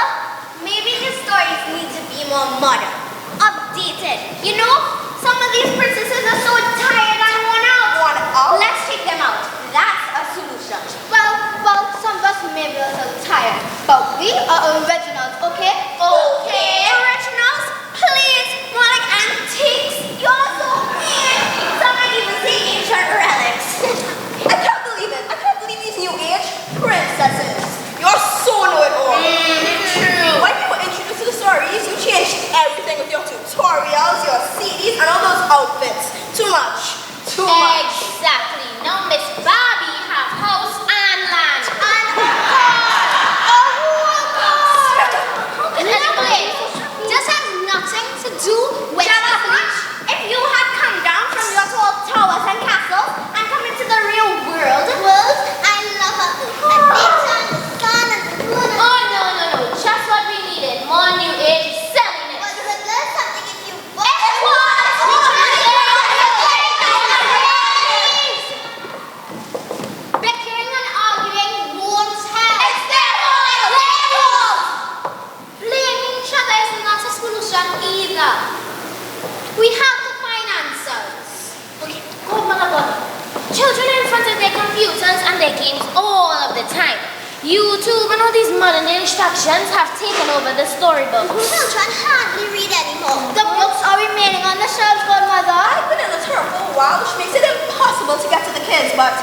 [SPEAKER 6] maybe the stories need to be more modern, updated. You know, some of these princesses are so tired and worn out. Let's take them out. That's a solution. Well, some of us may be a little tired, but we are originals, okay? Okay. Originals, please. More like antiques. You're so weird. Some might even say ancient relics.
[SPEAKER 5] I can't believe it. I can't believe these new age princesses. You're so know-it-all.
[SPEAKER 6] True.
[SPEAKER 5] When you were introduced to the stories, you changed everything with your tutorials, your CDs, and all those outfits. Too much. Too much.
[SPEAKER 6] Exactly. Now Miss Barbie have house and land. And a car. YouTube and all these modern instructions have taken over the storybooks.
[SPEAKER 2] Children hardly read anymore.
[SPEAKER 6] The books are remaining on the shelves, godmother.
[SPEAKER 5] I've been in the turf for a while, which makes it impossible to get to the kids, but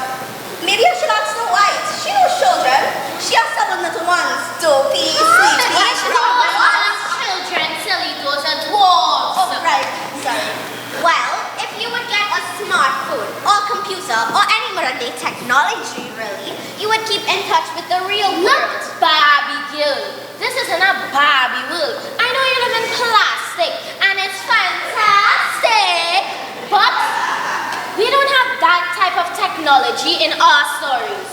[SPEAKER 5] maybe I should ask Snow White. She knows children. She has 7 little ones. Dopey, sleepy,
[SPEAKER 6] Children, silly, those are dwarves.
[SPEAKER 5] Oh, right. Sorry.
[SPEAKER 2] Well, if you would get a smartphone or computer or any modern day technology, really, you would keep in touch with the real world.
[SPEAKER 6] Look, Barbie girl, this isn't a Barbie world. I know you live in plastic and it's fantastic, but we don't have that type of technology in our stories.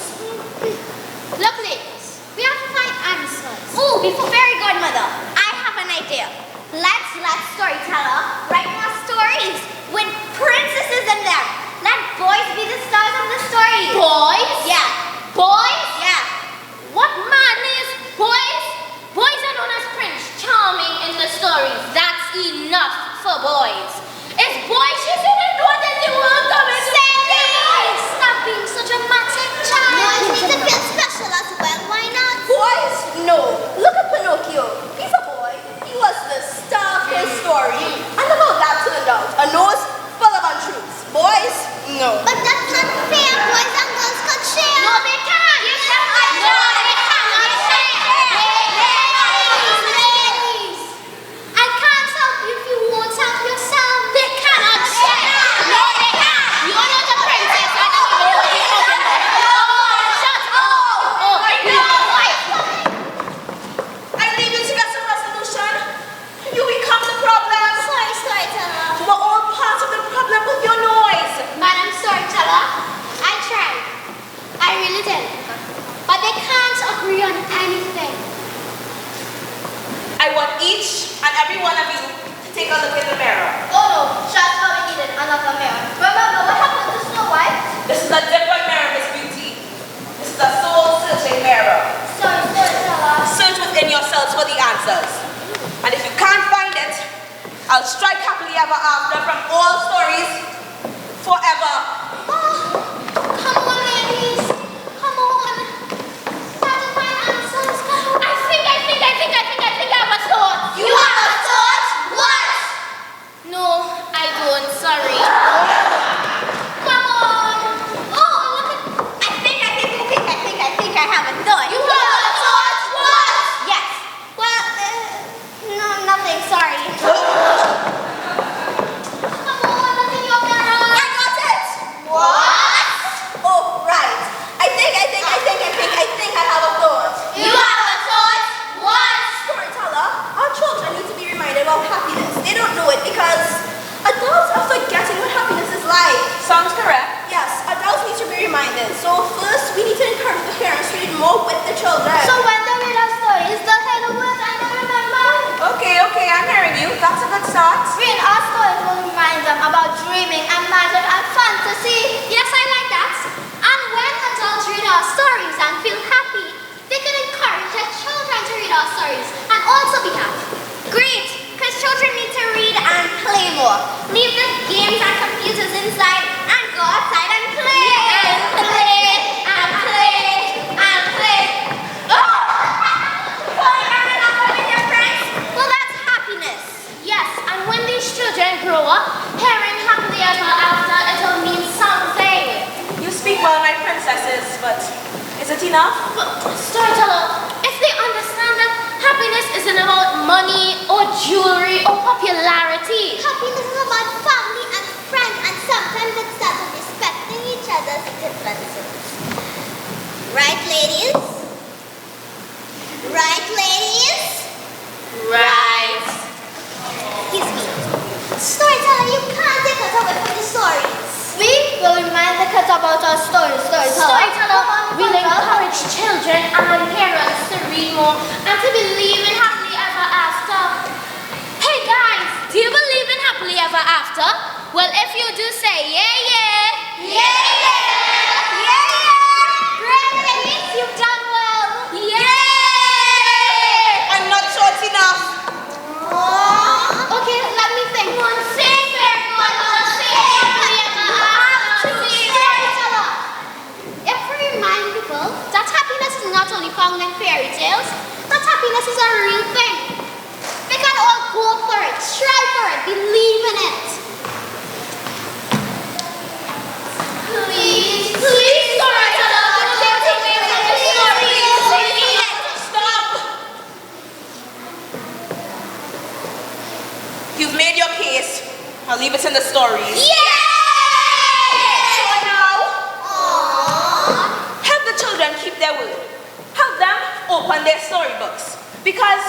[SPEAKER 2] Look, ladies, we have to find answers. Oh, before fairy godmother, I have an idea. Let's let storyteller write more stories with princesses in them. Let boys be the stars of the story.
[SPEAKER 6] Boys?
[SPEAKER 2] Yeah.
[SPEAKER 6] Boys?
[SPEAKER 2] Yeah.
[SPEAKER 6] What madness? Boys? Boys are known as Prince Charming in the stories. That's enough for boys. It's boys you shouldn't know that they won't come into
[SPEAKER 2] Sandy!
[SPEAKER 6] Stop being such a dramatic child.
[SPEAKER 2] Boys need to feel special as well. Why not?
[SPEAKER 5] Boys? No. Look at Pinocchio. He's a boy. He was the star of his story. And look how that turned out. A nose full of untruths. Boys? No.
[SPEAKER 2] But that's not fair. Boys and girls can share.
[SPEAKER 6] No, they can't.
[SPEAKER 2] Yes,
[SPEAKER 6] No, they cannot share.
[SPEAKER 2] Ladies,
[SPEAKER 6] I can't help you if you won't help yourself. They cannot share. No, they can't. You're not a princess. I don't even know what you're talking about. Shut up. Oh, no.
[SPEAKER 5] I need you to get some resolution. You become the problem.
[SPEAKER 2] sorry, storyteller.
[SPEAKER 5] You are all part of the problem with your noise.
[SPEAKER 2] Madam Storyteller, I tried. I really did. But they can't agree on anything.
[SPEAKER 5] I want each and every one of you to take a look in the mirror.
[SPEAKER 2] Oh no, just how we needed another mirror. Remember what happened to Snow White?
[SPEAKER 5] This is a different mirror, Miss Beauty. This is a soul-searching mirror.
[SPEAKER 2] Sorry, storyteller.
[SPEAKER 5] Search within yourselves for the answers. And if you can't find it, I'll strike happily ever after from all stories forever.
[SPEAKER 2] Come on, ladies. Come on. Try to find answers. Come on.
[SPEAKER 6] I think I have a thought.
[SPEAKER 2] You have a thought? What?
[SPEAKER 6] No, I don't. Sorry.
[SPEAKER 2] Come on. Oh, look at. I think I have a thought.
[SPEAKER 6] You have a thought?
[SPEAKER 2] What? Yes. Well, no, nothing. Sorry. Come on, look in your mirror.
[SPEAKER 5] I got it!
[SPEAKER 2] What?
[SPEAKER 5] Oh, right. I think I have a thought.
[SPEAKER 2] You have a thought? What?
[SPEAKER 5] Storyteller, our children need to be reminded of happiness. They don't know it because adults are forgetting what happiness is like. Sounds correct. Yes, adults need to be reminded. So first, we need to encourage the parents to read more with the children.
[SPEAKER 2] So when they read our stories, they'll hear the words and they'll remember.
[SPEAKER 5] Okay, I'm hearing you. That's a good start.
[SPEAKER 2] Read our stories will remind them about dreaming and magic and fantasy. Yes, I like that. And when adults read our stories and feel happy, they can encourage their children to read our stories and also be happy. Great, because children need to read and play more. Leave the games and computers inside and go outside and play. And play, and play, and play. Oh! Going around and with your friends? Well, that's happiness.
[SPEAKER 6] Yes, and when these children grow up, hearing happily ever after, it'll mean something.
[SPEAKER 5] You speak well, my princesses, but is it enough?
[SPEAKER 6] But, storyteller, if they understand that happiness isn't about money or jewelry or popularity.
[SPEAKER 2] Happiness is about family and friends, and sometimes it starts with respecting each other's differences. Right, ladies? Right, ladies?
[SPEAKER 6] Right.
[SPEAKER 2] Excuse me. Storyteller, you can't take us away from the stories. We will remind the kids about our stories,
[SPEAKER 6] Storyteller, we'll encourage children and parents to read more and to believe in happily ever after. Hey guys, do you believe in happily ever after? Well, if you do, say yeah, yeah.
[SPEAKER 2] Yeah, yeah! Yeah, yeah! Great, ladies, you've done well.
[SPEAKER 6] Yeah!
[SPEAKER 5] I'm not sure it's enough.
[SPEAKER 2] Okay, let me think.
[SPEAKER 6] One thing, everyone, sing happily ever after.
[SPEAKER 2] Storyteller, if we remind people that happiness is
[SPEAKER 6] is not only found in fairy tales, that happiness is a real thing. We can all go for it, strive for it, believe in it. Please, storyteller, don't take me from the stories.
[SPEAKER 5] Stop! You've made your case. I'll leave it in the stories.
[SPEAKER 6] Yay!
[SPEAKER 5] So now, help the children keep their word. Help them open their storybooks. Because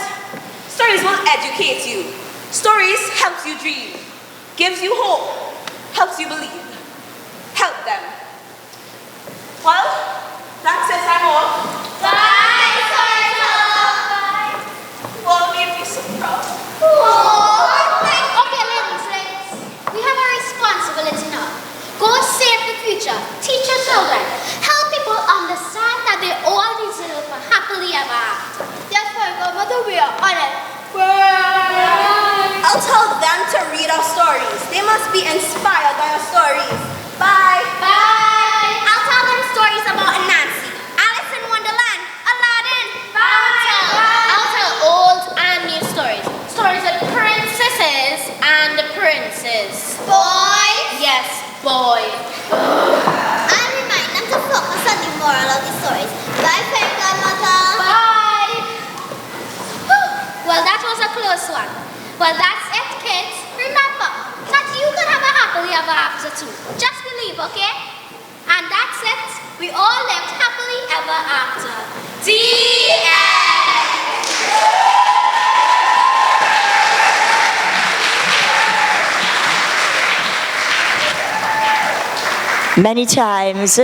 [SPEAKER 5] stories will educate you. Stories helps you dream, gives you hope, helps you believe. Help them. Well, that's it, I'm off.
[SPEAKER 6] Bye, storyteller.
[SPEAKER 5] You all made me so proud.
[SPEAKER 6] Okay, ladies, we have a responsibility now. Go save the future, teach your children, help people understand that they all deserve a happily ever after. Yes, my grandmother, we are on it.
[SPEAKER 3] I'll tell them to read our stories. They must be inspired by our stories. Bye.
[SPEAKER 6] Bye. I'll tell them stories about Nancy, Alice in Wonderland, Aladdin. Bye. I'll tell old and new stories. Stories of princesses and princes. Boys? Yes, boys.
[SPEAKER 2] I'll remind them to focus on the moral of the stories. Bye, fairy godmother.
[SPEAKER 6] Bye. Well, that was a close one. Well, that's it, kids. Remember that you can have a happily ever after too. Just believe, okay? And that's it. We all lived happily ever after. The end.
[SPEAKER 1] Many times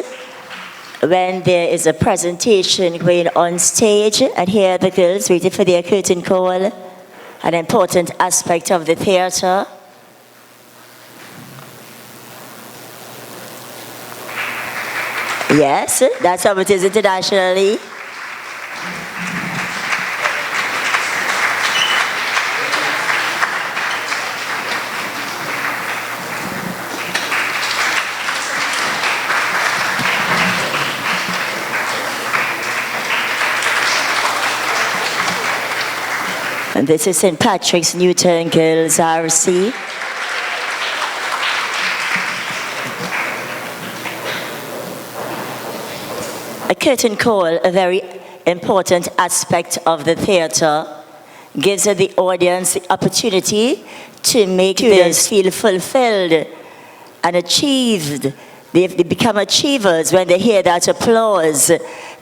[SPEAKER 1] when there is a presentation going on stage and here are the girls waiting for their curtain call, an important aspect of the theater. Yes, that's how it is internationally. And this is St. Patrick's Newton Girls RC. A curtain call, a very important aspect of the theater, gives the audience the opportunity to make students feel fulfilled and achieved. They become achievers when they hear that applause.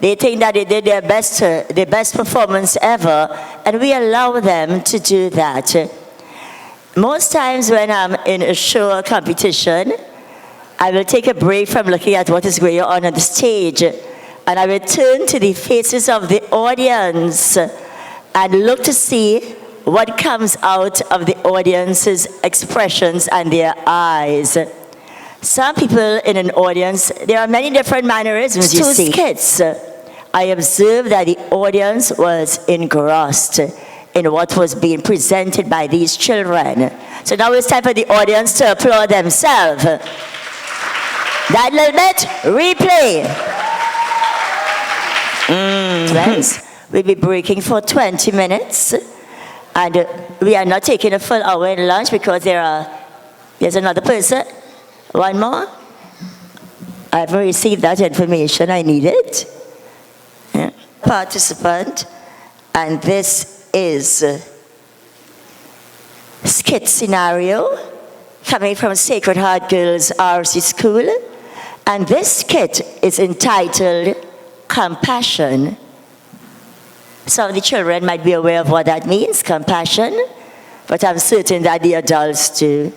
[SPEAKER 1] They think that they did their best performance ever, and we allow them to do that. Most times when I'm in a show or competition, I will take a break from looking at what is going on the stage, and I will turn to the faces of the audience and look to see what comes out of the audience's expressions and their eyes. Some people in an audience, there are many different mannerisms you see. Skits. I observed that the audience was engrossed in what was being presented by these children. So now it's time for the audience to applaud themselves. That little bit, replay. Friends, we'll be breaking for 20 minutes. And we are not taking a full hour in lunch because there's another person. One more? I haven't received that information. I need it. Yeah. Participant. And this is skit scenario coming from Sacred Heart Girls RC School. And this skit is entitled Compassion. Some of the children might be aware of what that means, compassion, but I'm certain that the adults do.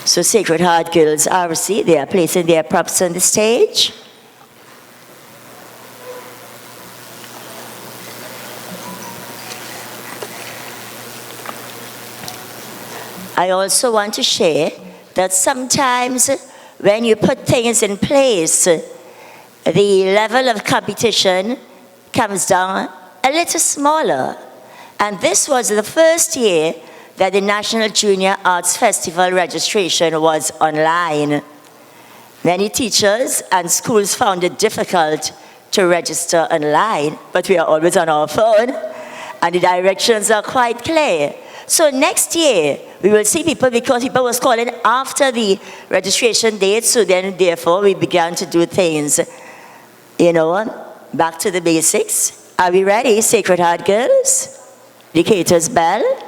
[SPEAKER 1] So Sacred Heart Girls RC, they are placing their props on the stage. I also want to share that sometimes when you put things in place, the level of competition comes down a little smaller. And this was the first year that the National Junior Arts Festival registration was online. Many teachers and schools found it difficult to register online, but we are always on our phone, and the directions are quite clear. So next year, we will see people, because people was calling after the registration date, so then therefore we began to do things, back to the basics. Are we ready, Sacred Heart girls? Educators bell.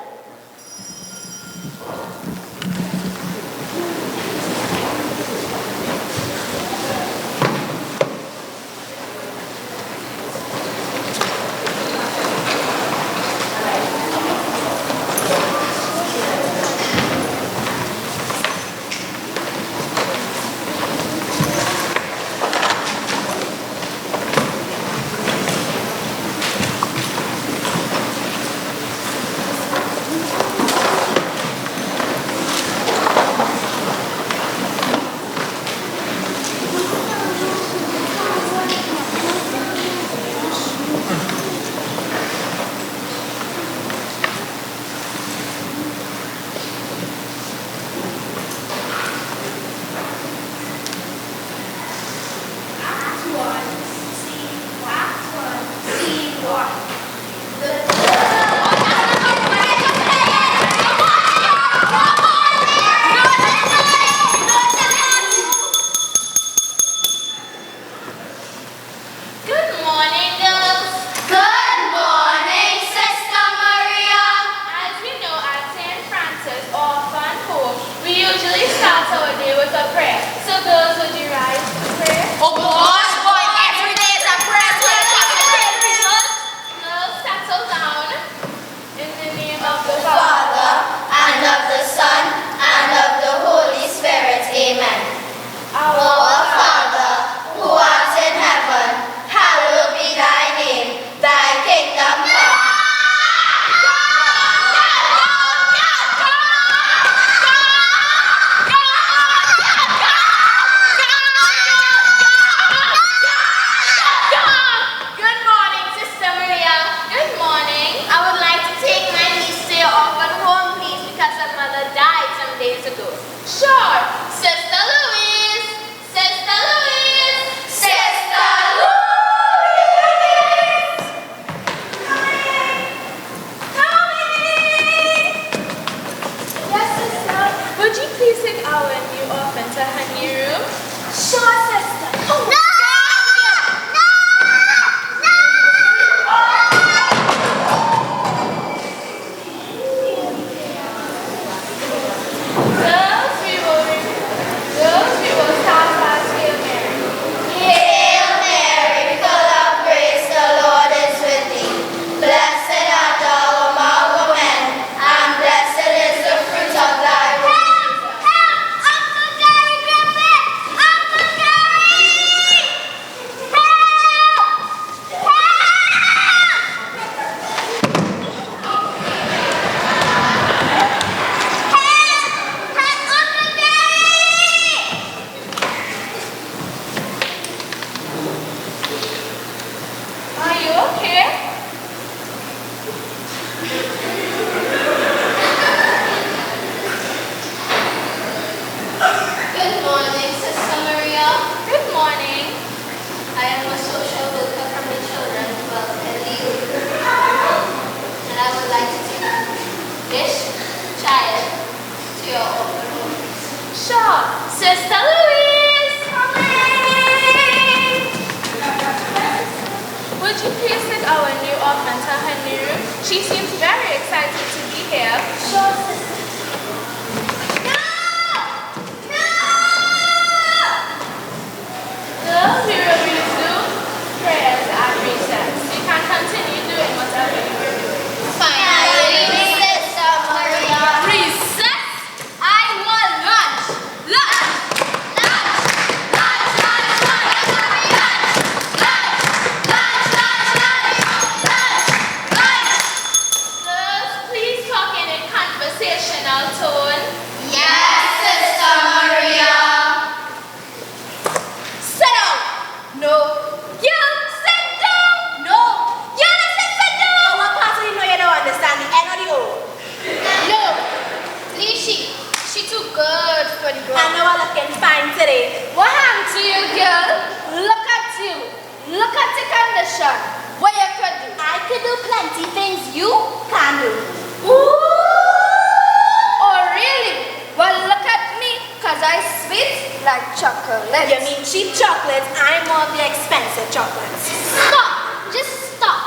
[SPEAKER 3] chocolate.
[SPEAKER 5] You mean cheap chocolates? I'm more of the expensive chocolates.
[SPEAKER 6] Stop! Just stop.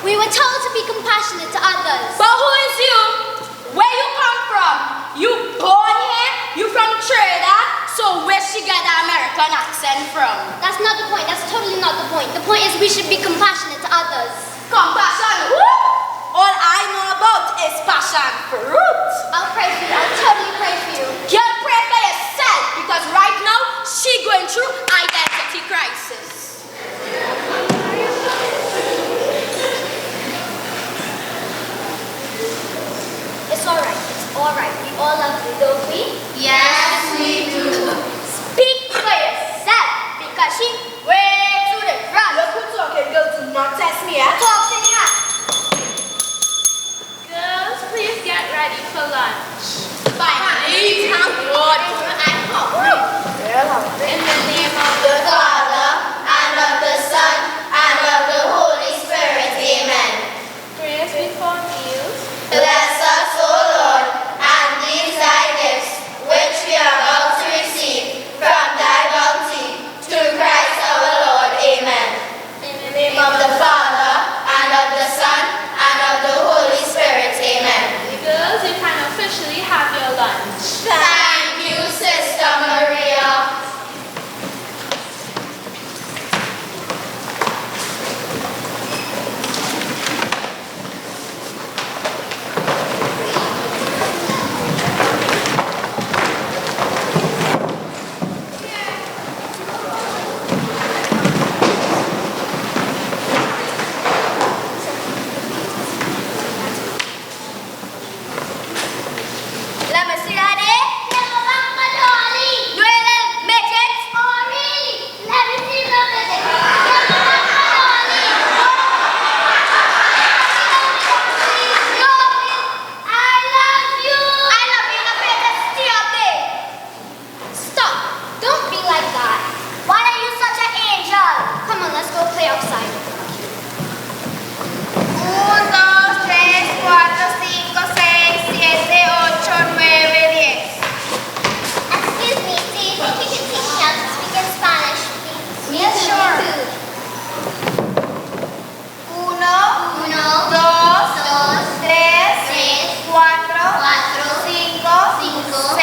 [SPEAKER 6] We were told to be compassionate to others.
[SPEAKER 3] But who is you? Where you come from? You born here? You from Trinidad? So where she get the American accent from?
[SPEAKER 6] That's not the point. That's totally not the point. The point is we should be compassionate to others.
[SPEAKER 3] Compassion? Who? All I know about is passion fruit.
[SPEAKER 6] I'll pray for you. I'll totally pray for you.
[SPEAKER 3] Girl, pray for yourself because right now she going through identity crisis.
[SPEAKER 6] It's all right. It's all right. We all love you, don't we?
[SPEAKER 3] Yes, we do. Speak for yourself because she way to the front.
[SPEAKER 5] Look who's talking, girl. Do not test me, eh?
[SPEAKER 3] Talk to me.
[SPEAKER 7] Girls, please get ready for lunch.
[SPEAKER 3] Finally, thank God. I'm hungry.
[SPEAKER 7] In the name of the
[SPEAKER 3] Father, and of the Son, and of the Holy Spirit. Amen.
[SPEAKER 7] prayers before meals.
[SPEAKER 3] Bless us, O Lord, and these thy gifts, which we are about to receive from thy bounty, through Christ our Lord. Amen. In the name of the Father, and of the Son, and of the Holy Spirit. Amen.
[SPEAKER 7] Girls, you can officially have your lunch.
[SPEAKER 3] Thank you, Sister Maria. Let me see that, eh?
[SPEAKER 6] Stop. Don't be like that. Why are you such an angel? Come on, let's go play outside.
[SPEAKER 3] 1, 2, 3, 4, 5, 6, 7, 8, 9, 10.
[SPEAKER 6] Excuse me, do you think you can teach me how to speak in Spanish, please?
[SPEAKER 3] Yes, sure.
[SPEAKER 6] Me too.
[SPEAKER 3] 1, 2,
[SPEAKER 6] 1,
[SPEAKER 3] 3, 4, 5, 6,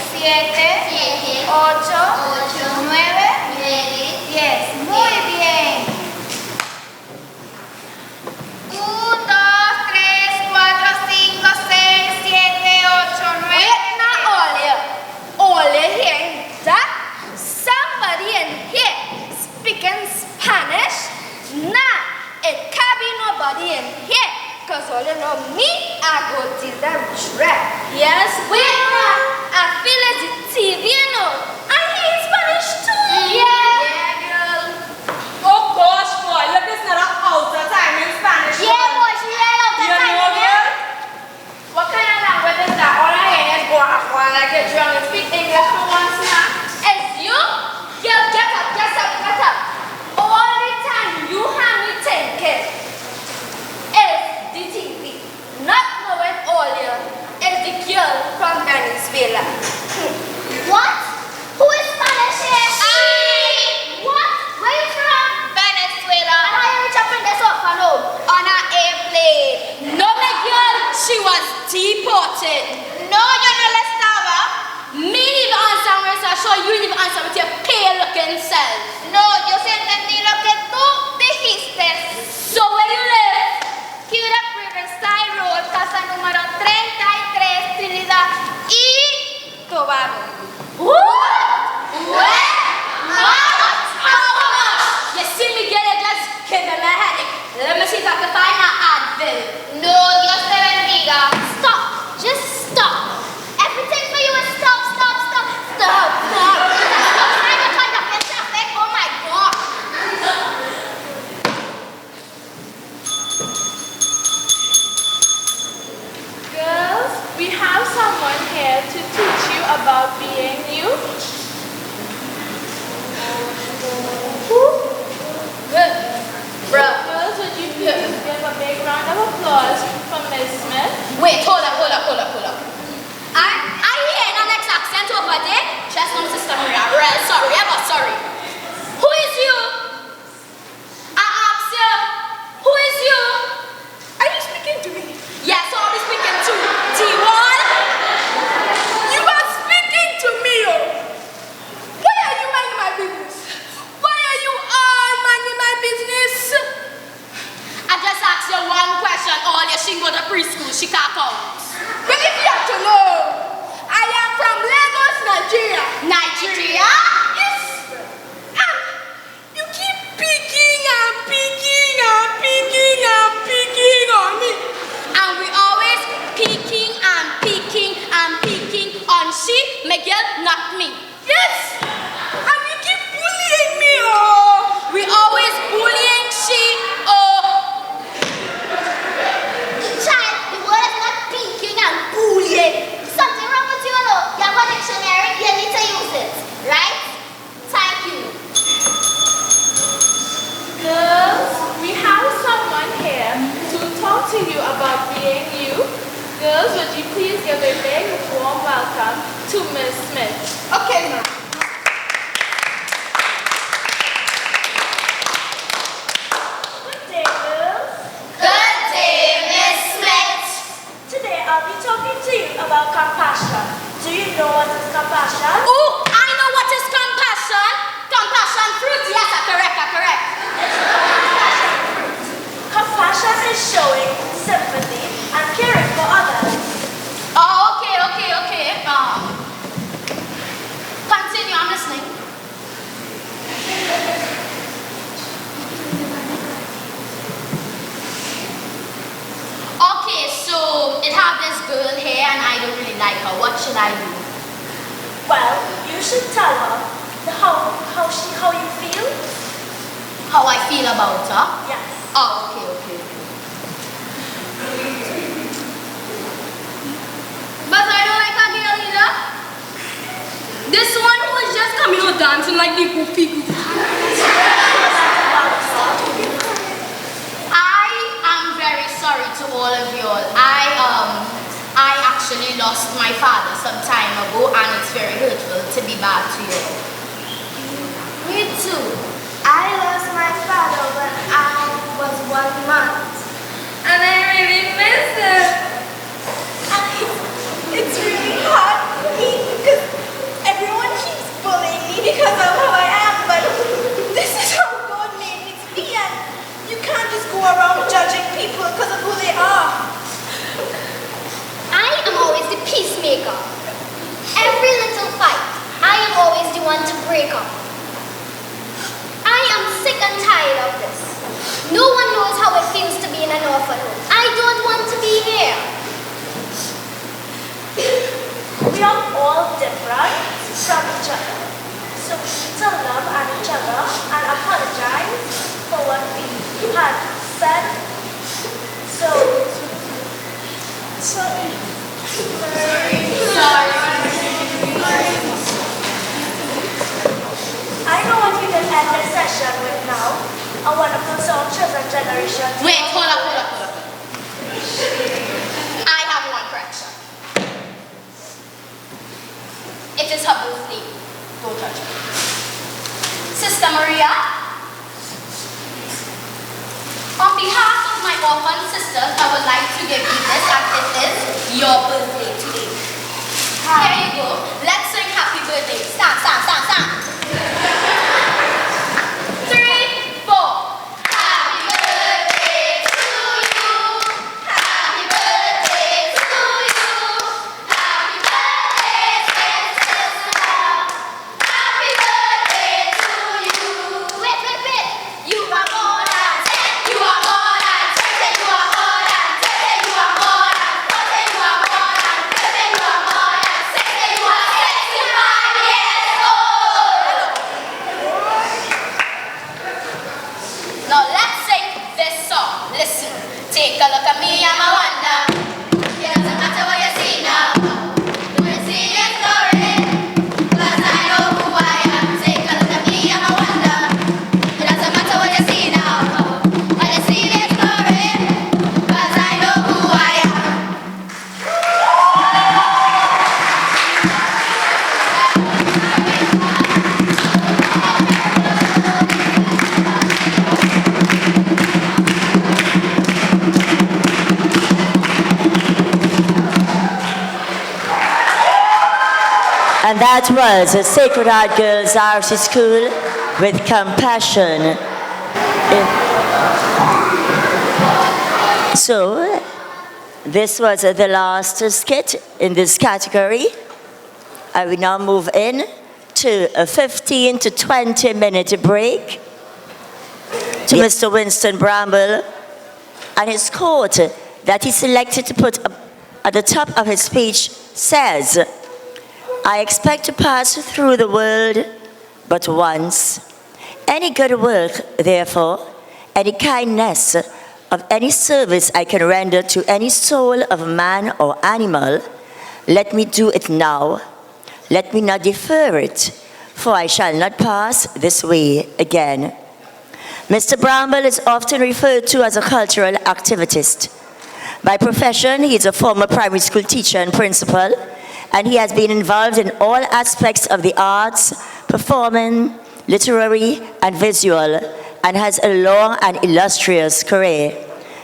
[SPEAKER 3] 7, 8, 9, 10. Muy bien. 1, 2, 3, 4, 5, 6, 7, 8, 9. Wait, not all here. All hearing that? Somebody in here speaking Spanish? Nah, it can't be nobody in here. Cause all you know me, I go to them trap. Yes, wait, I feel as the TV, you know. I hear Spanish too. Yeah, girl. Oh gosh, boy, look, it's not an outer time in Spanish.
[SPEAKER 6] Yeah, boy, she ran out that
[SPEAKER 3] You
[SPEAKER 6] time.
[SPEAKER 3] know, girl? What kind of language is that? All I hear is go like get drunk and speak English for once now. It's you? Girl, get up, get up, get up. All the time you have me thinking is the TV. Not knowing all you is the girl from Venezuela.
[SPEAKER 6] What?
[SPEAKER 7] being you. Girls, would you please give a big warm welcome to Miss Smith?
[SPEAKER 5] Okay, ma'am. Good day, girls.
[SPEAKER 6] Good day, Miss Smith.
[SPEAKER 5] Today I'll be talking to you about compassion. Do you know what is compassion?
[SPEAKER 6] Oh, I know what is compassion. Compassion fruit. Yes, correct.
[SPEAKER 5] Compassion is showing sympathy and caring for others.
[SPEAKER 6] Oh, okay. Continue, I'm listening. Okay, so it have this girl here and I don't really like her. What should I do?
[SPEAKER 5] Well, you should tell her how you feel.
[SPEAKER 6] How I feel about her?
[SPEAKER 5] Yes.
[SPEAKER 6] Oh, okay. But I don't like her girl either. This one who was just coming out dancing like the goofy. I am very sorry to all of you all. I actually lost my father some time ago and it's very hurtful to be bad to you. Me too.
[SPEAKER 8] I lost my father when I was 1 month. And I really miss him.
[SPEAKER 5] It's really hard for me because everyone keeps bullying me because of how I am, but this is how God made me to be, and you can't just go around judging people because of who they are.
[SPEAKER 2] I am always the peacemaker. Every little fight, I am always the one to break up. I am sick and tired of this. No one knows how it feels to be in an orphan home. I don't want to be here.
[SPEAKER 5] We are all different from each other, so we need to love each other and apologize for what we had said. Sorry. I know what we can end this session with now. A wonderful song, Children Generation.
[SPEAKER 6] Wait, hold up. I have one correction. It is her birthday. Don't touch her. Sister Maria, on behalf of my orphan sisters, I would like to give you this as it is your birthday today. Here you go. Let's sing happy birthday. Stand. 3, 4. Happy birthday to you. Happy birthday to you. Happy birthday, sister. Happy birthday to you. Wait. You are more than 10. You are more than 10. You are more than 10. You are more than 40. You are more than 50. You are more than 60. You are 65 years old. Now let's sing this song. Listen. Take a look at me, I'm a wonder. It doesn't matter what you see now. When you see your story, 'cause I know who I am. Take a look at me, I'm a wonder. It doesn't matter what you see now. When you see your story, 'cause I know who I am.
[SPEAKER 1] And that was a Sacred Heart Girls RC School with compassion. So, this was the last skit in this category. I will now move in to a 15 to 20 minute break to Mr. Winston Bramble and his quote that he selected to put at the top of his speech says, "I expect to pass through the world but once. Any good work, therefore, any kindness of any service I can render to any soul of man or animal, let me do it now. Let me not defer it, for I shall not pass this way again." Mr. Bramble is often referred to as a cultural activist. By profession, he is a former primary school teacher and principal, and he has been involved in all aspects of the arts, performing, literary, and visual, and has a long and illustrious career.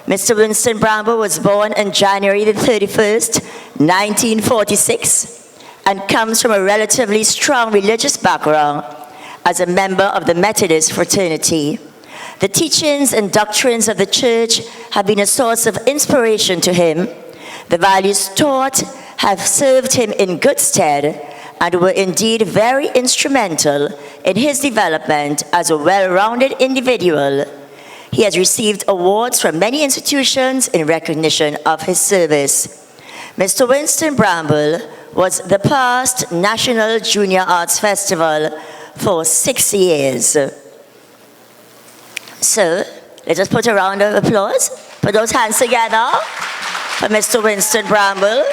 [SPEAKER 1] Mr. Winston Bramble was born on January the 31st, 1946, and comes from a relatively strong religious background as a member of the Methodist fraternity. The teachings and doctrines of the church have been a source of inspiration to him. The values taught have served him in good stead and were indeed very instrumental in his development as a well-rounded individual. He has received awards from many institutions in recognition of his service. Mr. Winston Bramble was the past National Junior Arts Festival for 6 years. So, let us put a round of applause. Put those hands together for Mr. Winston Bramble.